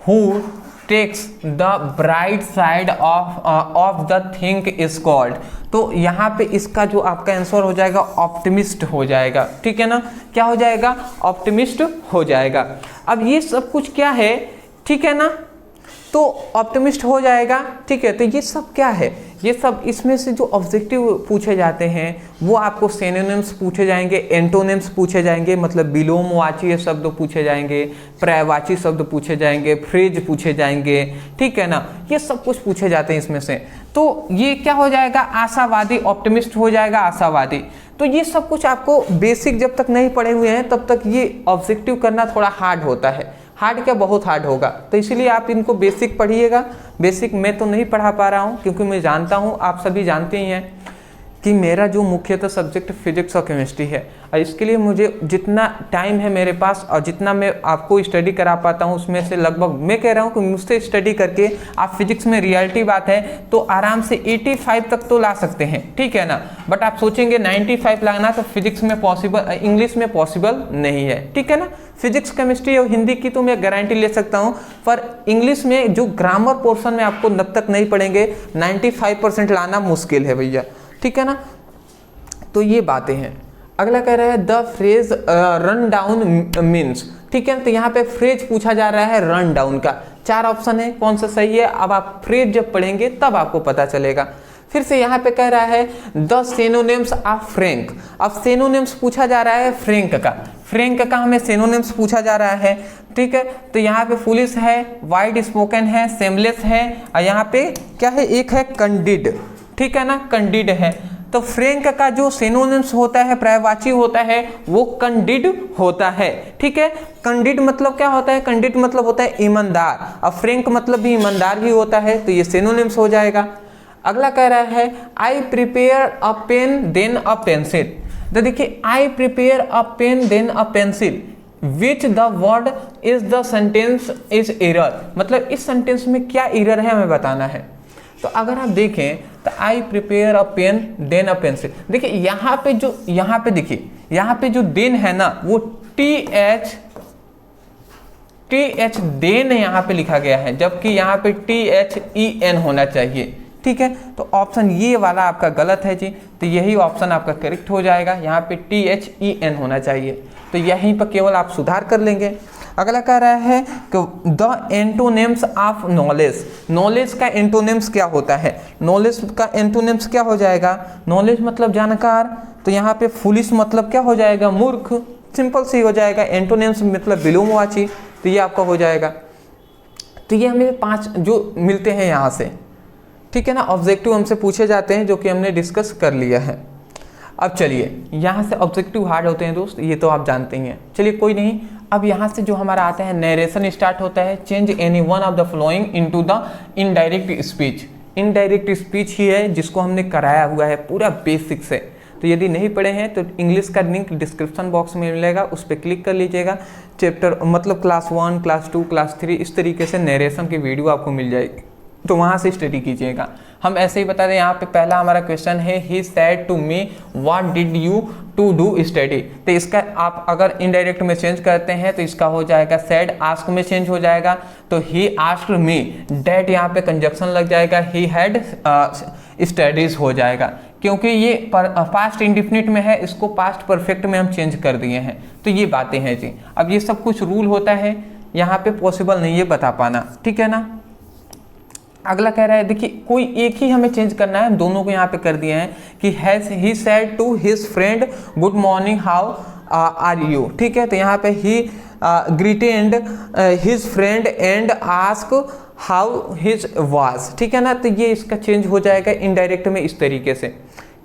who takes the bright side of the thing is called, तो यहाँ पे इसका जो आपका आंसर हो जाएगा ऑप्टिमिस्ट हो जाएगा, ठीक है ना। क्या हो जाएगा, ऑप्टिमिस्ट हो जाएगा। अब ये सब कुछ क्या है, ठीक है ना, तो ऑप्टिमिस्ट हो जाएगा, ठीक है। तो ये सब क्या है, ये सब इसमें से जो ऑब्जेक्टिव पूछे जाते हैं वो आपको सिनोनिम्स पूछे जाएंगे, एंटोनिम्स पूछे जाएंगे, मतलब विलोमवाची शब्द पूछे जाएंगे, पर्यायवाची शब्द पूछे जाएंगे, फ्रेज पूछे जाएंगे, ठीक है ना, ये सब कुछ पूछे जाते हैं इसमें से। तो ये क्या हो जाएगा, आशावादी, ऑप्टिमिस्ट हो जाएगा आशावादी। तो ये सब कुछ आपको बेसिक जब तक नहीं पढ़े हुए हैं तब तक ये ऑब्जेक्टिव करना थोड़ा हार्ड होता है। हार्ड क्या, बहुत हार्ड होगा। तो इसलिए आप इनको बेसिक पढ़िएगा। बेसिक मैं तो नहीं पढ़ा पा रहा हूँ क्योंकि मैं जानता हूँ, आप सभी जानते ही हैं कि मेरा जो मुख्यतः सब्जेक्ट फिजिक्स और केमिस्ट्री है, और इसके लिए मुझे जितना टाइम है मेरे पास और जितना मैं आपको स्टडी करा पाता हूँ उसमें से लगभग, मैं कह रहा हूँ कि मुझसे स्टडी करके आप फिजिक्स में रियलिटी बात है तो आराम से 85 तक तो ला सकते हैं, ठीक है ना। बट आप सोचेंगे 95 लाना तो फिजिक्स में पॉसिबल, इंग्लिश में पॉसिबल नहीं है, ठीक है ना। फिजिक्स, केमिस्ट्री और हिंदी की तो मैं गारंटी ले सकता हूँ, पर इंग्लिश में जो ग्रामर पोर्शन में आपको जब तक नहीं पढ़ेंगे 95% लाना मुश्किल है भैया, ठीक है ना। तो ये बातें हैं। अगला कह रहा है the phrase run down means, ठीक है। तो यहाँ पे फ्रेज पूछा जा रहा है रन डाउन का। 4 ऑप्शन है, कौन सा सही है, अब आप फ्रेज जब पढ़ेंगे तब आपको पता चलेगा। फिर से यहाँ पे कह रहा है द सिनोनिम्स ऑफ फ्रैंक। अब सिनोनिम्स पूछा जा रहा है फ्रैंक का, फ्रैंक का हमें सिनोनिम्स पूछा जा रहा है, ठीक है। तो यहाँ पे फुलिश है, वाइड स्पोकन है, सेमलेस है, और यहाँ पे क्या है, एक है कंडिड, ठीक है ना, कंडिड है। तो फ्रैंक का जो सिनोनिम्स होता है, पर्यायवाची होता है, वो कंडिड होता है, ठीक है। कंडिड मतलब क्या होता है, कंडिड मतलब होता है ईमानदार, अब फ्रैंक मतलब भी ईमानदार ही होता है, तो ये सिनोनिम्स हो जाएगा। अगला कह रहा है I prepare a pen then a pencil. तो देखिए I prepare a pen then a pencil, which the word is the sentence is error, मतलब इस सेंटेंस में क्या एरर है हमें बताना है। तो अगर आप देखें तो I prepare a pen then a pencil, देखिए यहाँ पे जो, यहाँ पे देखिए यहाँ पे जो देन है ना वो TH देन यहाँ पे लिखा गया है, जबकि यहाँ पे THEN होना चाहिए, ठीक है। तो ऑप्शन ये वाला आपका गलत है जी, तो यही ऑप्शन आपका करेक्ट हो जाएगा, यहाँ पे THEN होना चाहिए, तो यहीं पर केवल आप सुधार कर लेंगे। अगला कह रहा है कि the antonyms of knowledge, knowledge का एंटोनिम्स क्या होता है, नॉलेज का एंटोनिम्स क्या हो जाएगा, नॉलेज मतलब जानकार, तो यहाँ पे फुलिश मतलब क्या हो जाएगा, मूर्ख, सिंपल सी हो जाएगा। एंटोनिम्स मतलब विलोमवाची, तो ये आपका हो जाएगा। तो ये हमें 5 जो मिलते हैं यहाँ से, ठीक है ना, ऑब्जेक्टिव हमसे पूछे जाते हैं जो कि हमने डिस्कस कर लिया है। अब चलिए यहाँ से ऑब्जेक्टिव हार्ड होते हैं दोस्त, ये तो आप जानते ही हैं, चलिए कोई नहीं। अब यहाँ से जो हमारा आता है नरेशन स्टार्ट होता है, change any one of the following into the indirect speech. Indirect speech ही है जिसको हमने कराया हुआ है पूरा बेसिक से, तो यदि नहीं पढ़े हैं तो इंग्लिश का लिंक डिस्क्रिप्शन बॉक्स में मिलेगा, उस पर क्लिक कर लीजिएगा। चैप्टर मतलब क्लास 1, क्लास 2, क्लास 3 इस तरीके से नरेशन की वीडियो आपको मिल जाएगी, तो वहाँ से स्टडी कीजिएगा। हम ऐसे ही बता दें, यहाँ पे पहला हमारा क्वेश्चन है he said to me what did you to do study. तो इसका आप अगर इनडायरेक्ट में चेंज करते हैं तो इसका हो जाएगा सेड, आस्क में चेंज हो जाएगा तो ही आस्क्ड मी, डेट यहाँ पे कंजक्शन लग जाएगा, ही हैड स्टडीज हो जाएगा, क्योंकि ये पास्ट इंडिफिनिट में है, इसको पास्ट परफेक्ट में हम चेंज कर दिए हैं। तो ये बातें हैं जी। अब ये सब कुछ रूल होता है, यहाँ पे पॉसिबल नहीं है बता पाना, ठीक है ना। अगला कह रहा है, देखिए कोई एक ही हमें चेंज करना है, दोनों को यहाँ पे कर दिए हैं कि has he said to his friend good morning how are you, ठीक है। तो यहाँ पे he greeted his friend and ask how his was, ठीक है ना। तो ये इसका चेंज हो जाएगा इनडायरेक्ट में इस तरीके से।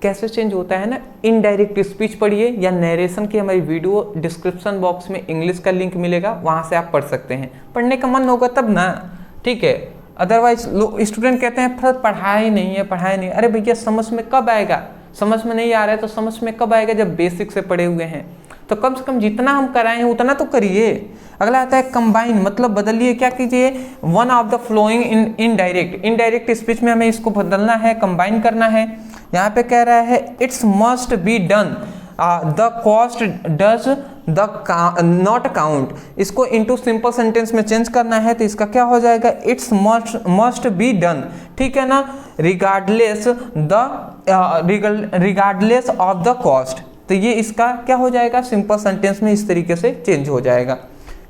कैसे चेंज होता है ना, इनडायरेक्ट स्पीच पढ़िए या नरेशन की हमारी वीडियो डिस्क्रिप्शन बॉक्स में इंग्लिश का लिंक मिलेगा, वहाँ से आप पढ़ सकते हैं, पढ़ने का मन होगा तब ना, ठीक है। अदरवाइज स्टूडेंट कहते हैं फिर पढ़ाया ही नहीं है, पढ़ाया नहीं। अरे भैया समझ में कब आएगा, समझ में नहीं आ रहा है तो समझ में कब आएगा, जब बेसिक से पढ़े हुए हैं। तो कम से कम जितना हम कराए हैं उतना तो करिए। अगला आता है कंबाइन, मतलब बदलिए, क्या कीजिए, one of the flowing in indirect, indirect speech में हमें इसको बदलना है, कंबाइन करना है। यहाँ पे कह रहा है it's must be done, the cost does the not count, इसको इनटू सिंपल सेंटेंस में चेंज करना है, तो इसका क्या हो जाएगा, इट्स मस्ट बी डन, ठीक है ना, रिगार्डलेस ऑफ द कॉस्ट। तो ये इसका क्या हो जाएगा, सिंपल सेंटेंस में इस तरीके से चेंज हो जाएगा,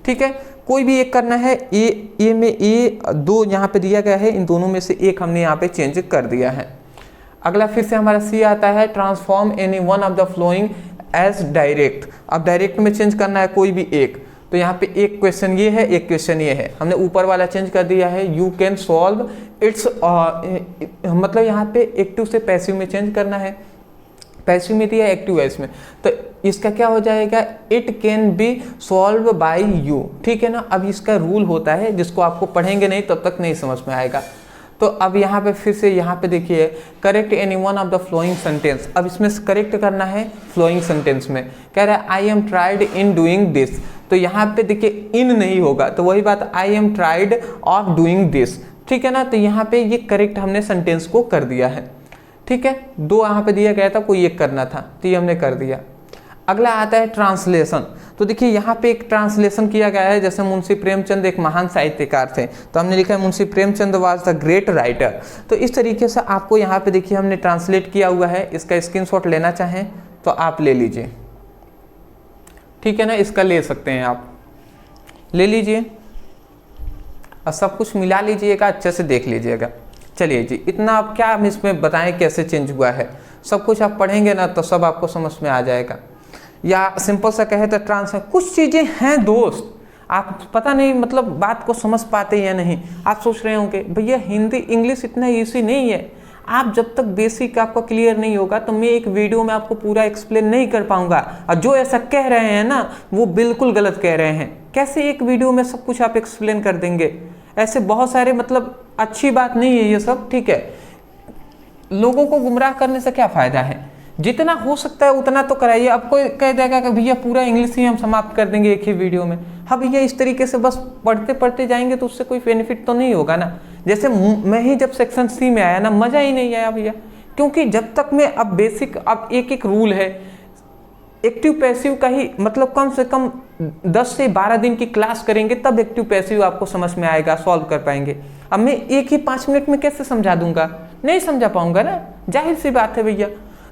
ठीक है। कोई भी एक करना है। ए में ए 2 यहाँ पे दिया गया है, इन दोनों में से एक हमने यहाँ पे चेंज कर दिया है। अगला फिर से हमारा सी आता है, transform any one of the flowing as direct. अब डायरेक्ट में चेंज करना है कोई भी एक, तो यहाँ पे एक क्वेश्चन ये है, एक क्वेश्चन ये है, हमने ऊपर वाला चेंज कर दिया है। यू कैन सॉल्व इट्स, मतलब यहाँ पे एक्टिव से पैसिव में चेंज करना है, पैसिव में दिया एक्टिव है इसमें, तो इसका क्या हो जाएगा, it can be solve by you, ठीक है ना। अब इसका रूल होता है जिसको आपको पढ़ेंगे नहीं तब तक नहीं समझ में आएगा। तो अब यहाँ पे फिर से यहाँ पे देखिए, correct any one of the flowing sentence. अब इसमें करेक्ट करना है फ्लोइंग सेंटेंस में, कह रहा है I M tried in doing this, तो यहाँ पे देखिए इन नहीं होगा, तो वही बात I am tried of doing this, ठीक है ना। तो यहाँ पे ये करेक्ट हमने सेंटेंस को कर दिया है, ठीक है। 2 यहाँ पे दिया गया था, कोई एक करना था, तो ये हमने कर दिया। अगला आता है ट्रांसलेशन। तो देखिए यहाँ पे एक ट्रांसलेशन किया गया है, जैसे मुंशी प्रेमचंद एक महान साहित्यकार थे, तो हमने लिखा है Munshi Premchand was the great writer. तो इस तरीके से आपको यहाँ पे देखिए हमने ट्रांसलेट किया हुआ है। इसका स्क्रीनशॉट लेना चाहें तो आप ले लीजिए, ठीक है ना, इसका ले सकते हैं, आप ले लीजिए और सब कुछ मिला लीजिएगा, अच्छे से देख लीजिएगा। चलिए जी, इतना आप क्या हम इसमें बताएं कैसे चेंज हुआ है, सब कुछ आप पढ़ेंगे ना तो सब आपको समझ में आ जाएगा। या सिंपल सा कहे तो कुछ चीज़ें हैं दोस्त, आप पता नहीं मतलब बात को समझ पाते या नहीं। आप सोच रहे होंगे भैया हिंदी इंग्लिश इतना ईजी नहीं है, आप जब तक बेसिक आपका क्लियर नहीं होगा तो मैं एक वीडियो में आपको पूरा एक्सप्लेन नहीं कर पाऊंगा। और जो ऐसा कह रहे हैं ना वो बिल्कुल गलत कह रहे हैं। कैसे एक वीडियो में सब कुछ आप एक्सप्लेन कर देंगे, ऐसे बहुत सारे मतलब अच्छी बात नहीं है ये सब, ठीक है। लोगों को गुमराह करने से क्या फ़ायदा है, जितना हो सकता है उतना तो कराइए। अब कोई कह देगा कि भैया पूरा इंग्लिश ही हम समाप्त कर देंगे एक ही वीडियो में। हाँ भैया, इस तरीके से बस पढ़ते पढ़ते जाएंगे तो उससे कोई बेनिफिट तो नहीं होगा ना। जैसे मैं ही जब सेक्शन सी में आया ना, मज़ा ही नहीं आया भैया, क्योंकि जब तक मैं अब बेसिक, अब एक रूल है एक्टिव पैसिव का ही, मतलब कम से कम 10 से 12 दिन की क्लास करेंगे तब एक्टिव पैसिव आपको समझ में आएगा, सॉल्व कर पाएंगे। अब मैं एक ही 5 मिनट में कैसे समझा दूंगा, नहीं समझा पाऊंगा ना, जाहिर सी बात है भैया।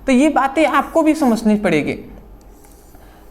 तो ये बातें आपको भी समझनी पड़ेगी।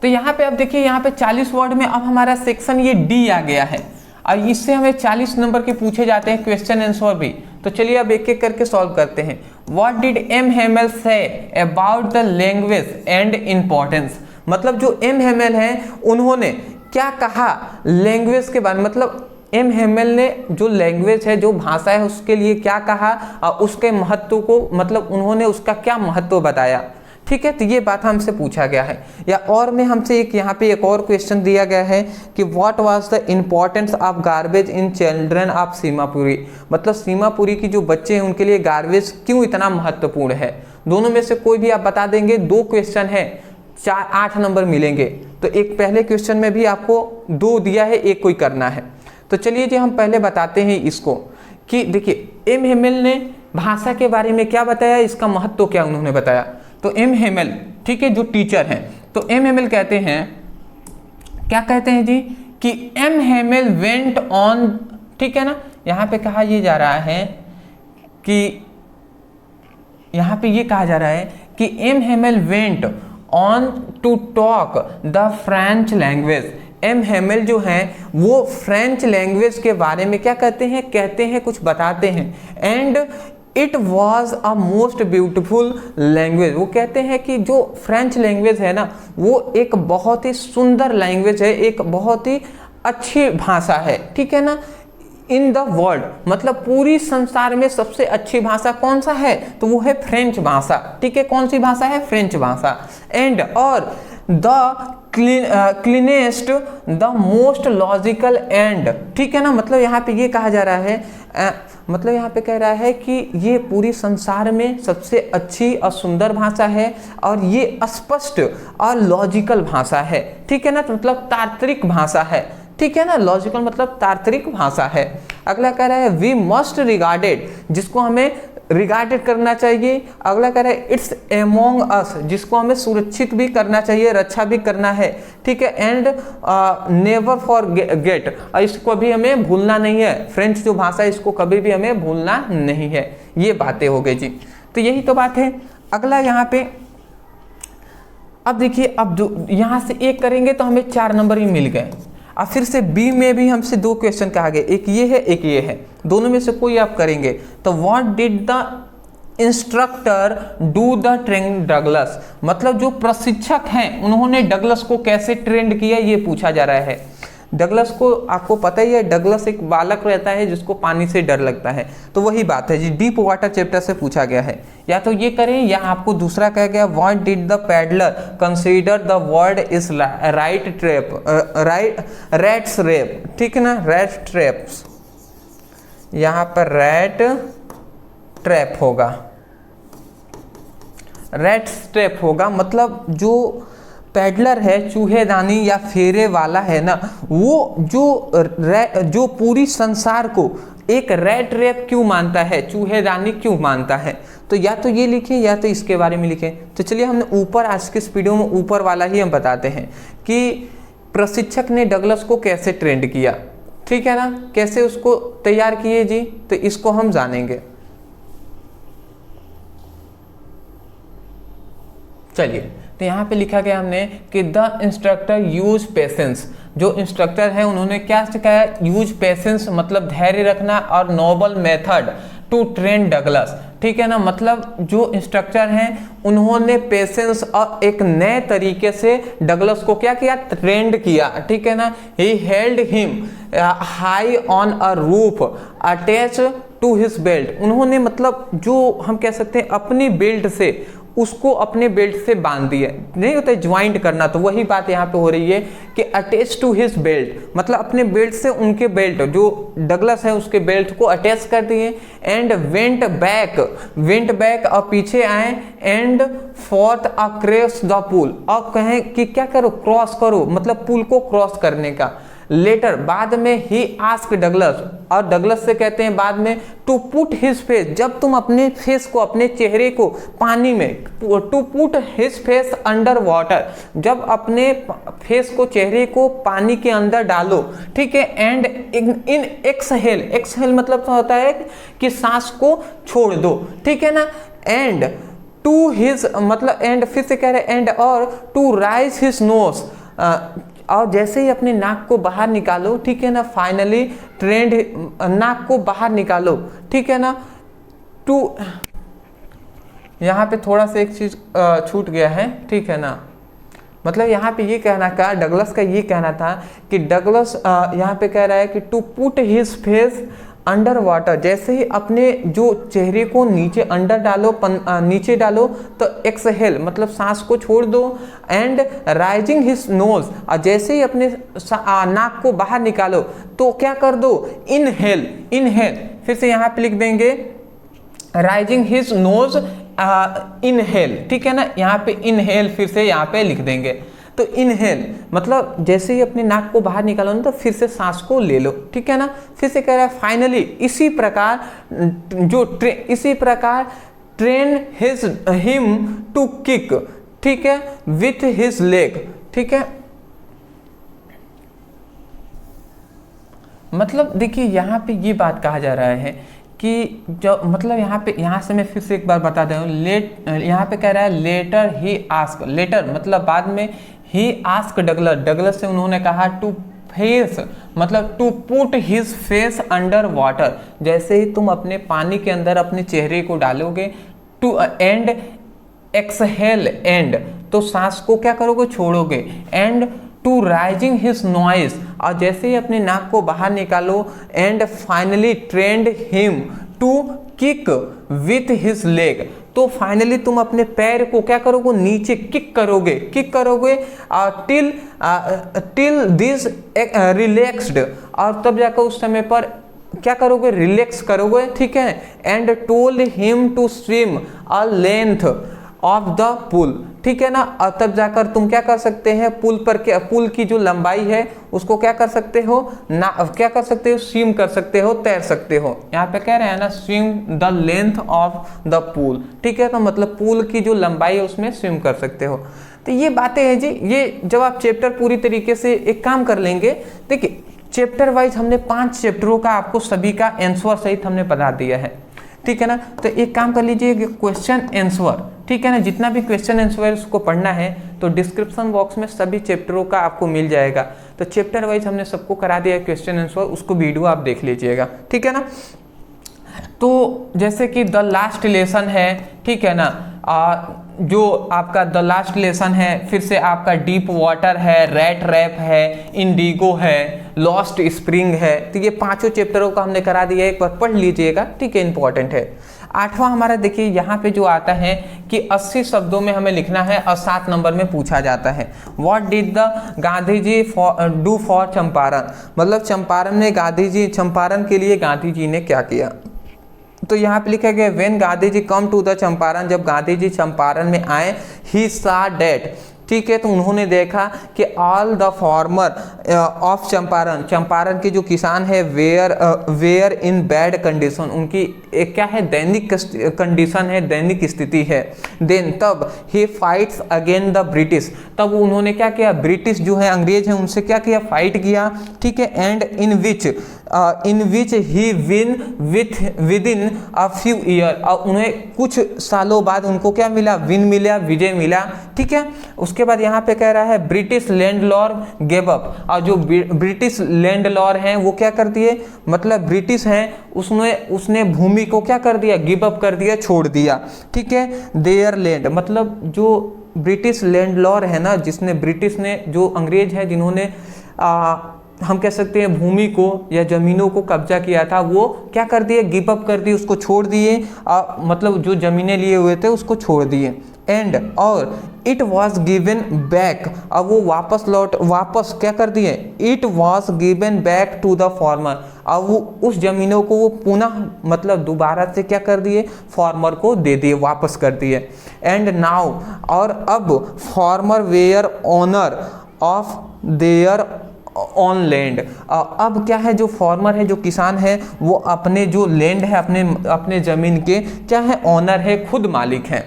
तो यहाँ पे अब देखिए, यहाँ पे 40 वर्ड में अब हमारा सेक्शन ये डी आ गया है और इससे हमें 40 नंबर के पूछे जाते हैं क्वेश्चन आंसर भी। तो चलिए अब एक एक करके सॉल्व करते हैं। What did M Hamel say about the language and importance, मतलब जो एम हेमेल है उन्होंने क्या कहा लैंग्वेज के बारे में, मतलब एम हेमेल ने जो लैंग्वेज है, जो भाषा है, उसके लिए क्या कहा और उसके महत्व को, मतलब उन्होंने उसका क्या महत्व बताया, ठीक है। तो ये बात हमसे पूछा गया है। या और में हमसे एक यहाँ पे एक और क्वेश्चन दिया गया है कि what was the importance of garbage in children of Seemapuri, मतलब सीमापुरी की जो बच्चे हैं उनके लिए गार्बेज क्यों इतना महत्वपूर्ण है। दोनों में से कोई भी आप बता देंगे, 2 क्वेश्चन है, 8 नंबर मिलेंगे। तो एक पहले क्वेश्चन में भी आपको 2 दिया है, एक कोई करना है। तो चलिए जी हम पहले बताते हैं इसको कि देखिए एम हेमेल ने भाषा के बारे में क्या बताया, इसका महत्व क्या उन्होंने बताया। तो एम हेमेल, ठीक है, जो टीचर हैं, तो एम हेमेल कहते हैं, क्या कहते हैं जी, कि एम हेमेल वेंट ऑन, ठीक है ना। यहाँ पे कहा ये जा रहा है कि यहाँ पे ये कहा जा रहा है कि M Hamel went on to talk the French language. M Hamel जो हैं वो फ्रेंच लैंग्वेज के बारे में क्या कहते हैं, कुछ बताते हैं। And it was a most beautiful language, वो कहते हैं कि जो फ्रेंच लैंग्वेज है ना वो एक बहुत ही सुंदर लैंग्वेज है, एक बहुत ही अच्छी भाषा है, ठीक है ना। इन द वर्ल्ड, मतलब पूरी संसार में सबसे अच्छी भाषा कौन सा है, तो वो है फ्रेंच भाषा, ठीक है। कौन सी भाषा है, फ्रेंच भाषा। एंड और the cleanest the most logical and, ठीक है ना। मतलब यहाँ पे ये कहा जा रहा है, मतलब यहाँ पे कह रहा है कि ये पूरी संसार में सबसे अच्छी और सुंदर भाषा है और ये स्पष्ट और लॉजिकल भाषा है, ठीक है ना। तो मतलब तार्किक भाषा है, ठीक है ना। लॉजिकल मतलब तार्किक भाषा है। अगला कह रहा है वी मस्ट रिगार्डेड, जिसको हमें रिगार्डेड करना चाहिए। अगला कह रहा है इट्स एमोंग अस, जिसको हमें सुरक्षित भी करना चाहिए, रक्षा भी करना है, ठीक है। एंड नेवर फॉरगेट, इसको भी हमें भूलना नहीं है। फ्रेंच जो भाषा है इसको कभी भी हमें भूलना नहीं है। ये बातें हो गई जी, तो यही तो बात है। अगला यहाँ पे अब देखिए, अब जो यहाँ से एक करेंगे तो हमें 4 नंबर ही मिल गए। और फिर से बी में भी हमसे दो क्वेश्चन कहा गया, एक ये है एक ये है, दोनों में से कोई आप करेंगे। तो what did the instructor do the train Douglas, मतलब जो प्रशिक्षक हैं उन्होंने डगलस को कैसे ट्रेंड किया ये पूछा जा रहा है। डगलस को आपको पता ही है, डगलस एक बालक रहता है जिसको पानी से डर लगता है, तो वही बात है जी, डीप वाटर चैप्टर से पूछा गया है। या तो ये करें या आपको दूसरा कहा गया, what did the peddler consider the word is right trap, rats rape, ठीक है ना, रैट ट्रैप्स, यहाँ पर रैट ट्रैप होगा, रैट ट्रैप होगा, मतलब जो पैडलर है, चूहेदानी या फेरे वाला है ना, वो जो पूरी संसार को एक रैट रेप क्यों मानता है, चूहेदानी क्यों मानता है। तो या तो ये लिखें या तो इसके बारे में लिखें। तो चलिए हमने ऊपर आज के इस वीडियो में ऊपर वाला ही हम बताते हैं कि प्रशिक्षक ने डगलस को कैसे ट्रेंड किया, ठीक है ना, कैसे उसको तैयार किए जी, तो इसको हम जानेंगे। चलिए, तो यहाँ पे लिखा गया हमने कि द इंस्ट्रक्टर यूज पेशेंस, जो इंस्ट्रक्टर है उन्होंने क्या सिखाया, यूज पेशेंस मतलब धैर्य रखना, और noble method to train Douglas, ठीक है ना, मतलब जो इंस्ट्रक्टर हैं उन्होंने पेशेंस और एक नए तरीके से डगलस को क्या किया, ट्रेंड किया, ठीक है ना। He held him high on a roof attach to his belt, उन्होंने मतलब जो हम कह सकते हैं अपनी बेल्ट से उसको अपने बेल्ट से बांध दिए, नहीं होता ज्वाइंट करना, तो वही बात यहाँ पे हो रही है कि अटैच टू हिज बेल्ट, मतलब अपने बेल्ट से उनके बेल्ट जो डगलस है उसके बेल्ट को अटैच कर दिए। एंड वेंट बैक और पीछे आए, एंड फोर्थ अक्रॉस द पुल, अब कहें कि क्या करो, क्रॉस करो, मतलब पुल को क्रॉस करने का। लेटर बाद में ही आस्क डगलस, और डगलस से कहते हैं बाद में, टू पुट हिज फेस, जब तुम अपने फेस को, अपने चेहरे को पानी में, to put his face under water, जब अपने फेस को, चेहरे को पानी के अंदर डालो, ठीक है। एंड इन एक्सहेल मतलब तो होता है कि सांस को छोड़ दो, ठीक है ना। एंड टू हिज मतलब एंड फिर से कह रहे एंड और टू राइज हिज नोज, और जैसे ही अपने नाक को बाहर निकालो, ठीक है ना, फाइनली ट्रेंड, नाक को बाहर निकालो, ठीक है ना। टू यहाँ पे थोड़ा सा एक चीज छूट गया है, ठीक है ना, मतलब यहाँ पे ये कहना था, डगलस का ये कहना था कि डगलस यहाँ पे कह रहा है कि to put his face under water, जैसे ही अपने जो चेहरे को नीचे अंडर डालो, नीचे डालो, तो एक्सहेल मतलब सांस को छोड़ दो। एंड राइजिंग हिज नोज, और जैसे ही अपने नाक को बाहर निकालो तो क्या कर दो, इनहेल, फिर से यहाँ पे लिख देंगे राइजिंग हिज नोज इनहेल, ठीक है ना, यहाँ पे इनहेल फिर से यहाँ पे लिख देंगे। तो इनहेल मतलब जैसे ही अपने नाक को बाहर निकालो ना तो फिर से सांस को ले लो, ठीक है ना। फिर से कह रहा है फाइनली, इसी प्रकार ट्रेन हिम टू किक, ठीक है, विथ हिज लेग, ठीक है। मतलब देखिए यहाँ पे ये बात कहा जा रहा है कि जो मतलब यहाँ से मैं फिर से एक बार बता दूँ, यहाँ पे कह रहा है लेटर ही आस्क, लेटर मतलब बाद में, ही आस्क डगलस से उन्होंने कहा टू फेस मतलब to put his face under water, जैसे ही तुम अपने पानी के अंदर अपने चेहरे को डालोगे, टू एंड एक्सहेल, एंड तो सांस को क्या करोगे, छोड़ोगे। And to rising his noise, और जैसे ही अपने नाक को बाहर निकालो। And finally trained him to kick with his leg, तो फाइनली तुम अपने पैर को क्या करोगे, नीचे किक करोगे टिल दिस रिलैक्स्ड, और तब जाकर उस समय पर क्या करोगे, रिलैक्स करोगे, ठीक है। And told him to swim a length of the pool, ठीक है ना, और तब जाकर तुम क्या कर सकते हैं, पुल की जो लंबाई है उसको क्या कर सकते हो, स्विम कर सकते हो, तैर सकते हो। यहाँ पे कह रहे हैं ना swim the length of the pool, ठीक है, तो मतलब पुल की जो लंबाई है उसमें स्विम कर सकते हो। तो ये बातें हैं जी, ये जब आप चैप्टर पूरी तरीके से एक काम कर लेंगे, देखिए चैप्टर वाइज हमने 5 चैप्टरों का आपको सभी का आंसर सहित हमने बता दिया है, ठीक है ना। तो एक काम कर लीजिए, क्वेश्चन आंसर, ठीक है ना, जितना भी क्वेश्चन आंसर है उसको पढ़ना है तो डिस्क्रिप्शन बॉक्स में सभी चैप्टरों का आपको मिल जाएगा। तो चैप्टर वाइज हमने सबको करा दिया है क्वेश्चन आंसर, उसको वीडियो आप देख लीजिएगा, ठीक है ना। तो जैसे कि द लास्ट लेसन है, ठीक है ना, जो आपका द लास्ट लेसन है, फिर से आपका डीप वाटर है, रैट रैप है, इंडिगो है, लॉस्ट स्प्रिंग है। तो ये पांचों चैप्टरों का हमने करा दिया है, एक बार पढ़ लीजिएगा, ठीक है, इंपॉर्टेंट है। आठवां हमारा देखिए यहाँ पे जो आता है कि 80 शब्दों में हमें लिखना है और 7 नंबर में पूछा जाता है what did the Gandhi ji do for Champaran, मतलब चंपारण में गांधी जी, चंपारण के लिए गांधी जी ने क्या किया। तो यहाँ पे लिखा गया when Gandhi ji come to the Champaran, जब गांधी जी चंपारण में आए, ही सा डेट, ठीक है, तो उन्होंने देखा कि all the farmer of Champaran, Champaran के जो किसान है, वेयर इन बैड कंडीशन, उनकी एक क्या है, दैनिक कंडीशन है, दैनिक स्थिति है। देन तब ही फाइट्स अगेन द ब्रिटिश, तब उन्होंने क्या किया, ब्रिटिश जो है, अंग्रेज है, उनसे क्या किया, फाइट किया, ठीक है। And in which he win with in a few year, और उन्हें कुछ सालों बाद उनको क्या मिला, विन मिला, विजय मिला, ठीक है। उसके बाद यहाँ पे कह रहा है ब्रिटिश लैंडलॉर्ड गेव अप, और जो ब्रिटिश लैंडलॉर्ड हैं वो क्या कर दिए, मतलब ब्रिटिश हैं, उसने भूमि को क्या कर दिया, गिव अप कर दिया, छोड़ दिया, ठीक है। देयर लैंड, मतलब जो ब्रिटिश लैंडलॉर्ड है ना, जिसने ब्रिटिश ने, जो अंग्रेज है जिन्होंने हम कह सकते हैं भूमि को या जमीनों को कब्जा किया था, वो क्या कर दिए, गिव अप कर दिए, उसको छोड़ दिए, मतलब जो जमीनें लिए हुए थे उसको छोड़ दिए। एंड और इट वॉज गिवन बैक, अब वो वापस क्या कर दिए, it was given back to the farmer, अब वो उस जमीनों को वो पुनः मतलब दोबारा से क्या कर दिए, फार्मर को दे दिए, वापस कर दिए। एंड नाउ, और अब farmer were owner of their own land, अब क्या है, जो फार्मर है, जो किसान है, वो अपने जो लैंड है, अपने जमीन के क्या है, ऑनर है, खुद मालिक हैं।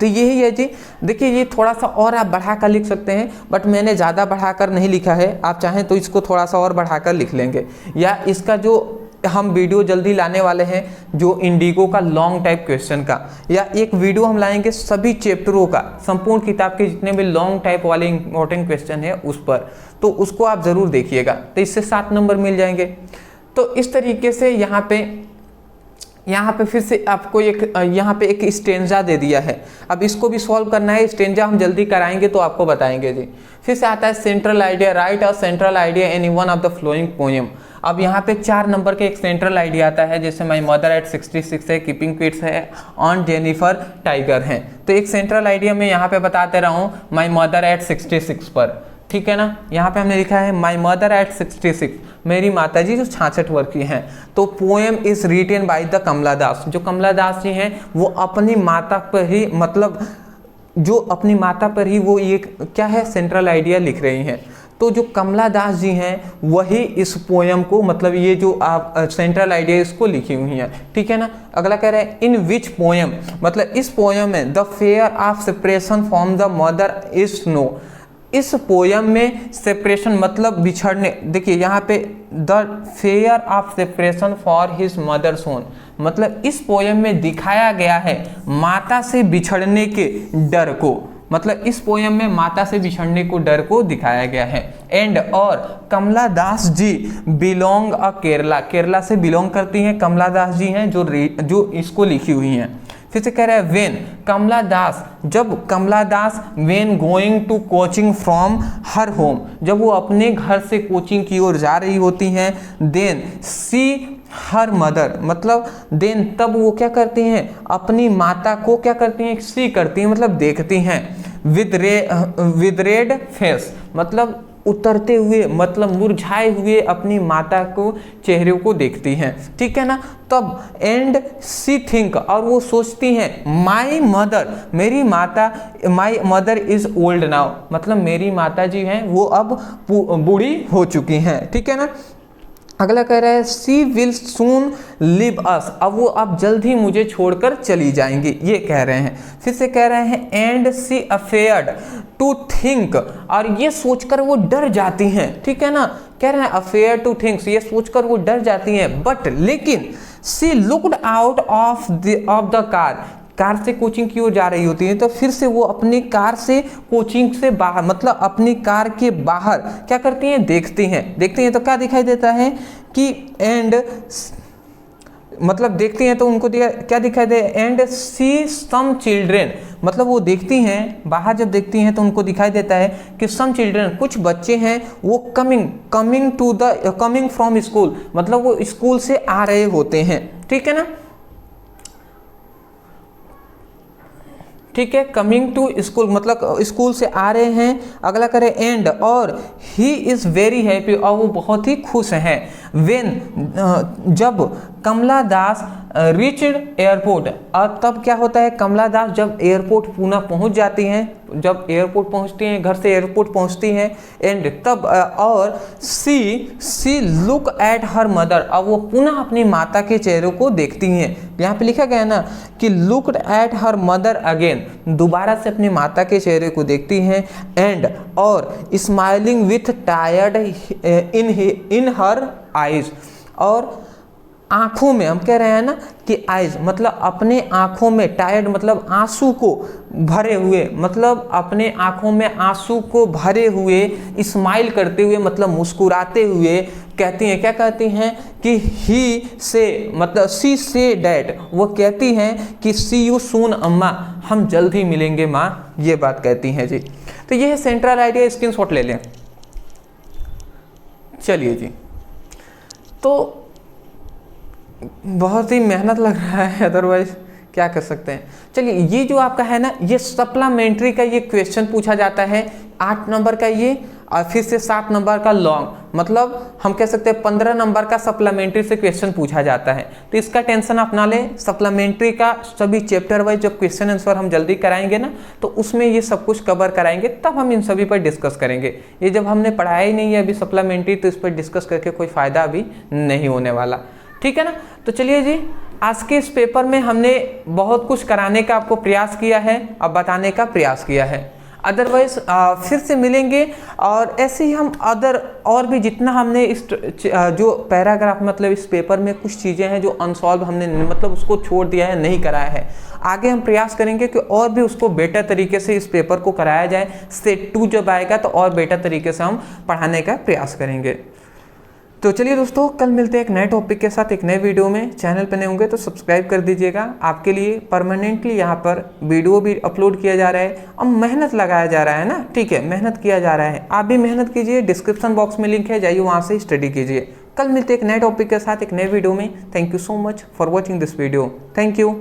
तो यही है जी। देखिए ये थोड़ा सा और आप बढ़ाकर लिख सकते हैं, बट मैंने ज़्यादा बढ़ाकर नहीं लिखा है, आप चाहें तो इसको थोड़ा सा और बढ़ाकर लिख लेंगे, या इसका जो हम वीडियो जल्दी लाने वाले हैं जो इंडिगो का लॉन्ग टाइप क्वेश्चन का, या एक वीडियो हम लाएंगे सभी चैप्टरों का, संपूर्ण किताब के जितने भी लॉन्ग टाइप वाले इंपॉर्टेंट क्वेश्चन है उस पर, तो उसको आप ज़रूर देखिएगा, तो इससे 7 नंबर मिल जाएंगे। तो इस तरीके से यहाँ पे फिर से आपको यहाँ पे एक स्टेंजा दे दिया है, अब इसको भी सॉल्व करना है। स्टेंजा हम जल्दी कराएंगे तो आपको बताएंगे जी। फिर से आता है central idea, right a central idea any one of the flowing poem. अब यहाँ पे 4 नंबर के एक सेंट्रल आइडिया आता है, जैसे माई मदर एट 66 है, कीपिंग किड्स है, ऑन जेनिफर टाइगर है। तो एक सेंट्रल आइडिया में यहाँ पे बताते रहा हूँ माई मदर एट 66 पर, ठीक है ना। यहाँ पे हमने लिखा है माई मदर एट 66, मेरी माताजी जो 66 वर्ष की हैं। तो poem is written by the Kamala Das, जो कमला दास जी हैं वो अपनी माता पर ही, मतलब जो अपनी माता पर ही वो ये क्या है, सेंट्रल आइडिया लिख रही हैं। तो जो कमला दास जी हैं वही इस पोएम को, मतलब ये जो आप सेंट्रल आइडिया इसको लिखी हुई हैं, ठीक है ना। अगला कह रहे हैं इन विच पोएम, मतलब इस पोएम में the fear of separation from the mother is no, इस पोयम में सेपरेशन मतलब बिछड़ने, देखिए यहाँ पे the fear of separation for his mother son, मतलब इस पोयम में दिखाया गया है माता से बिछड़ने के डर को, मतलब इस पोयम में माता से बिछड़ने को डर को दिखाया गया है। एंड और कमला दास जी बिलोंग अ केरला, केरला से बिलोंग करती हैं कमला दास जी हैं जो इसको लिखी हुई हैं। फिर से कह रहा है वेन कमला दास, जब Kamala Das when going to coaching from her home, जब वो अपने घर से कोचिंग की ओर जा रही होती हैं, देन सी हर मदर, मतलब देन तब वो क्या करती हैं, अपनी माता को क्या करती हैं, सी करती हैं, मतलब देखती हैं, विद रेड फेस, मतलब उतरते हुए, मतलब मुरझाए हुए अपनी माता को चेहरे को देखती हैं, ठीक है ना। तब एंड सी थिंक, और वो सोचती हैं माई मदर, मेरी माता, my mother is old now, मतलब मेरी माता जी हैं वो अब बूढ़ी हो चुकी हैं, ठीक है ना। अगला कह रहा है सी विल सून लिव अस, अब वो अब जल्द ही मुझे छोड़कर चली जाएंगी, ये कह रहे हैं। फिर से कह रहे हैं and C afraid to think, और ये सोचकर वो डर जाती हैं, ठीक है ना। कह रहे हैं अफेयर टू थिंक्स, ये सोचकर वो डर जाती हैं, बट लेकिन she looked out of the car से कोचिंग की ओर जा रही होती है, तो फिर से वो अपनी कार से कोचिंग से बाहर, मतलब अपनी कार के बाहर क्या करती हैं, देखती हैं तो क्या दिखाई देता है कि एंड, मतलब देखती हैं तो उनको क्या दिखाई दे, एंड सी सम चिल्ड्रेन, मतलब वो देखती हैं, बाहर जब देखती हैं तो उनको दिखाई देता है कि सम चिल्ड्रेन, कुछ बच्चे हैं वो कमिंग फ्रॉम स्कूल, मतलब वो स्कूल से आ रहे होते हैं, ठीक है ना, ठीक है, कमिंग टू स्कूल मतलब स्कूल से आ रहे हैं। अगला करें एंड, और ही इज़ वेरी हैप्पी, और वो बहुत ही खुश हैं। वेन, जब कमला दास रीच्ड एयरपोर्ट, और तब क्या होता है, कमला दास जब एयरपोर्ट पुणे पहुंच जाती हैं, जब एयरपोर्ट पहुंचती हैं, घर से एयरपोर्ट पहुंचती हैं, एंड तब और see look at her mother, अब वो पुनः अपनी माता के चेहरे को देखती हैं। यहाँ पे लिखा गया ना कि looked at her mother again, दोबारा से अपनी माता के चेहरे को देखती हैं, एंड और smiling with tired in her eyes, और आंखों में, हम कह रहे हैं ना कि आइज मतलब अपने आंखों में, टायर्ड मतलब आंसू को भरे हुए, मतलब अपने आंखों में आंसू को भरे हुए, स्माइल करते हुए मतलब मुस्कुराते हुए कहती हैं, क्या कहती हैं कि ही से मतलब सी से डैड, वो कहती हैं कि सी यू सून अम्मा, हम जल्द ही मिलेंगे माँ, ये बात कहती हैं जी। तो ये है सेंट्रल आइडिया, स्क्रीनशॉट ले लें। चलिए जी, तो बहुत ही मेहनत लग रहा है, अदरवाइज क्या कर सकते हैं। चलिए, ये जो आपका है ना, ये सप्लीमेंट्री का ये क्वेश्चन पूछा जाता है 8 नंबर का ये, और फिर से 7 नंबर का लॉन्ग, मतलब हम कह सकते हैं 15 नंबर का सप्लीमेंट्री से क्वेश्चन पूछा जाता है। तो इसका टेंशन अपना लें, सप्लीमेंट्री का सभी चैप्टर वाइज जब क्वेश्चन आंसर हम जल्दी कराएंगे ना, तो उसमें ये सब कुछ कवर कराएंगे, तब हम इन सभी पर डिस्कस करेंगे। ये जब हमने पढ़ाया ही नहीं है अभी सप्लीमेंट्री, तो इस पर डिस्कस करके कोई फ़ायदा अभी नहीं होने वाला, ठीक है ना। तो चलिए जी, आज के इस पेपर में हमने बहुत कुछ कराने का आपको प्रयास किया है, अब बताने का प्रयास किया है। अदरवाइज फिर से मिलेंगे, और ऐसे ही हम और भी जितना हमने इस जो पैराग्राफ मतलब इस पेपर में कुछ चीज़ें हैं जो अनसॉल्व हमने मतलब उसको छोड़ दिया है, नहीं कराया है, आगे हम प्रयास करेंगे कि और भी उसको बेटर तरीके से इस पेपर को कराया जाए। सेट 2 जब आएगा तो और बेटर तरीके से हम पढ़ाने का प्रयास करेंगे। तो चलिए दोस्तों, कल मिलते हैं एक नए टॉपिक के साथ, एक नए वीडियो में। चैनल पर नए होंगे तो सब्सक्राइब कर दीजिएगा। आपके लिए परमानेंटली यहाँ पर वीडियो भी अपलोड किया जा रहा है, और मेहनत लगाया जा रहा है ना, ठीक है, मेहनत किया जा रहा है। आप भी मेहनत कीजिए, डिस्क्रिप्शन बॉक्स में लिंक है, जाइए वहाँ से स्टडी कीजिए। कल मिलते हैं एक नए टॉपिक के साथ, एक नए वीडियो में। Thank you so much for watching this video. Thank you.